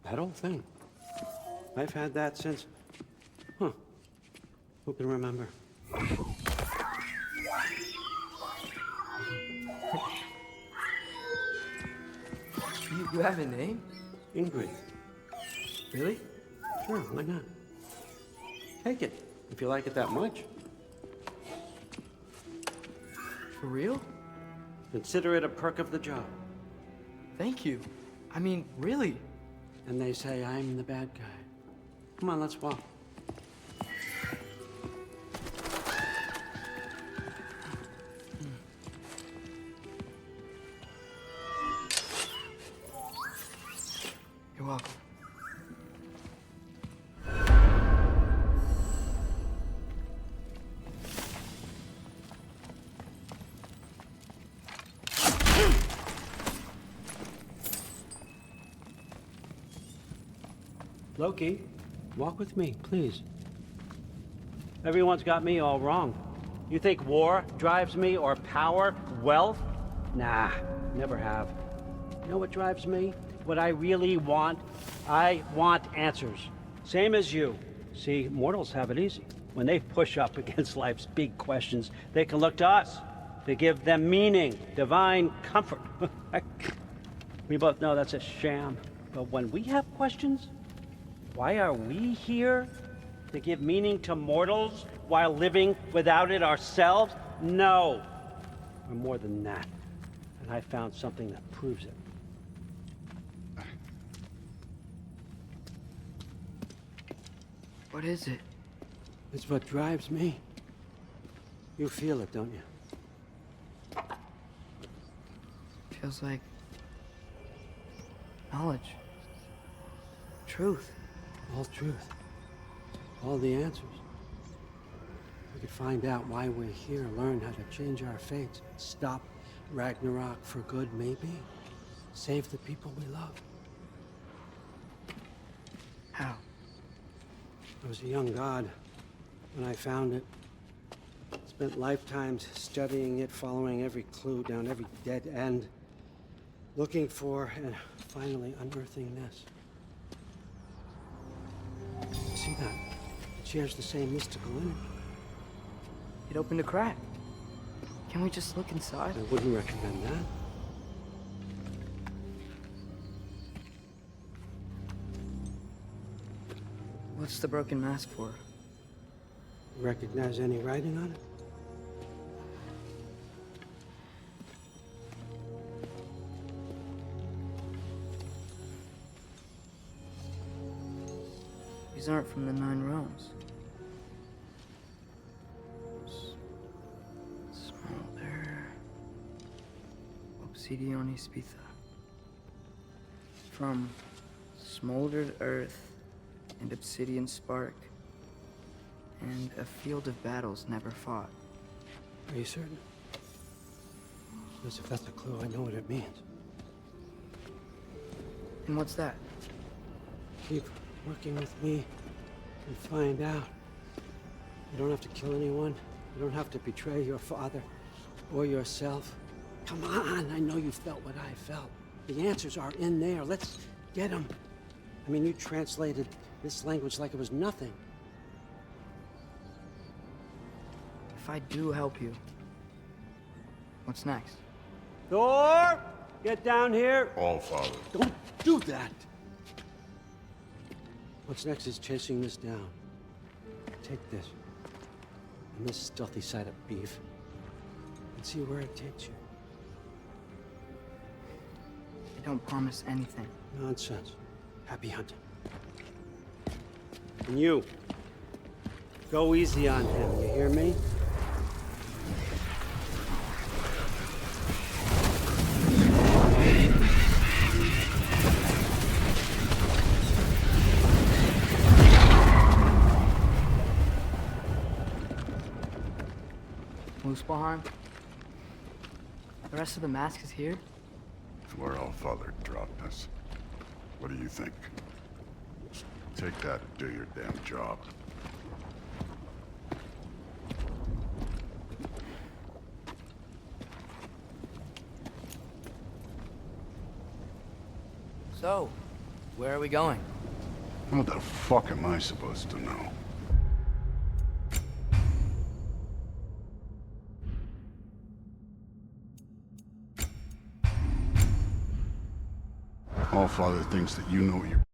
That old thing. I've had that since... Huh. Who can remember? You have a name? Ingrid. Really? Sure, why not? Take it, if you like it that much. For real? Consider it a perk of the job. Thank you. I mean, really. And they say I'm the bad guy. Come on, let's walk. You're welcome. Loki, walk with me, please. Everyone's got me all wrong. You think war drives me, or power, wealth? Nah, never have. You know what drives me? What I really want? I want answers. Same as you. See, mortals have it easy. When they push up against life's big questions, they can look to us to give them meaning, divine comfort. We both know that's a sham. But when we have questions, why are we here? To give meaning to mortals while living without it ourselves? No. We're more than that. And I found something that proves it. What is it? It's what drives me. You feel it, don't you? Feels like knowledge. Truth. All truth. All the answers. We could find out why we're here, learn how to change our fates, stop Ragnarok for good, maybe. Save the people we love. How? I was a young god when I found it. Spent lifetimes studying it, following every clue down every dead end, looking for and finally unearthing this. See that? It shares the same mystical energy. It opened a crack. Can we just look inside? I wouldn't recommend that. What's the broken mask for? Recognize any writing on it? These aren't from the 9 realms. Smolder. Obsidione Spitha. From smoldered earth and obsidian spark, and a field of battles never fought. Are you certain? Because if that's a clue, I know what it means. And what's that? Keep working with me and find out. You don't have to kill anyone. You don't have to betray your father or yourself. Come on, I know you felt what I felt. The answers are in there. Let's get them. I mean, you translated this language like it was nothing. If I do help you, what's next? Thor! Get down here! All Father. Don't do that! What's next is chasing this down. Take this. And this stealthy side of beef. And see where it takes you. I don't promise anything. Nonsense. Happy hunting. And you, go easy on him, you hear me? Muspelheim? The rest of the mask is here? It's where Allfather dropped us. What do you think? Take that and do your damn job. So, where are we going? How the fuck am I supposed to know? Allfather thinks that you know what you're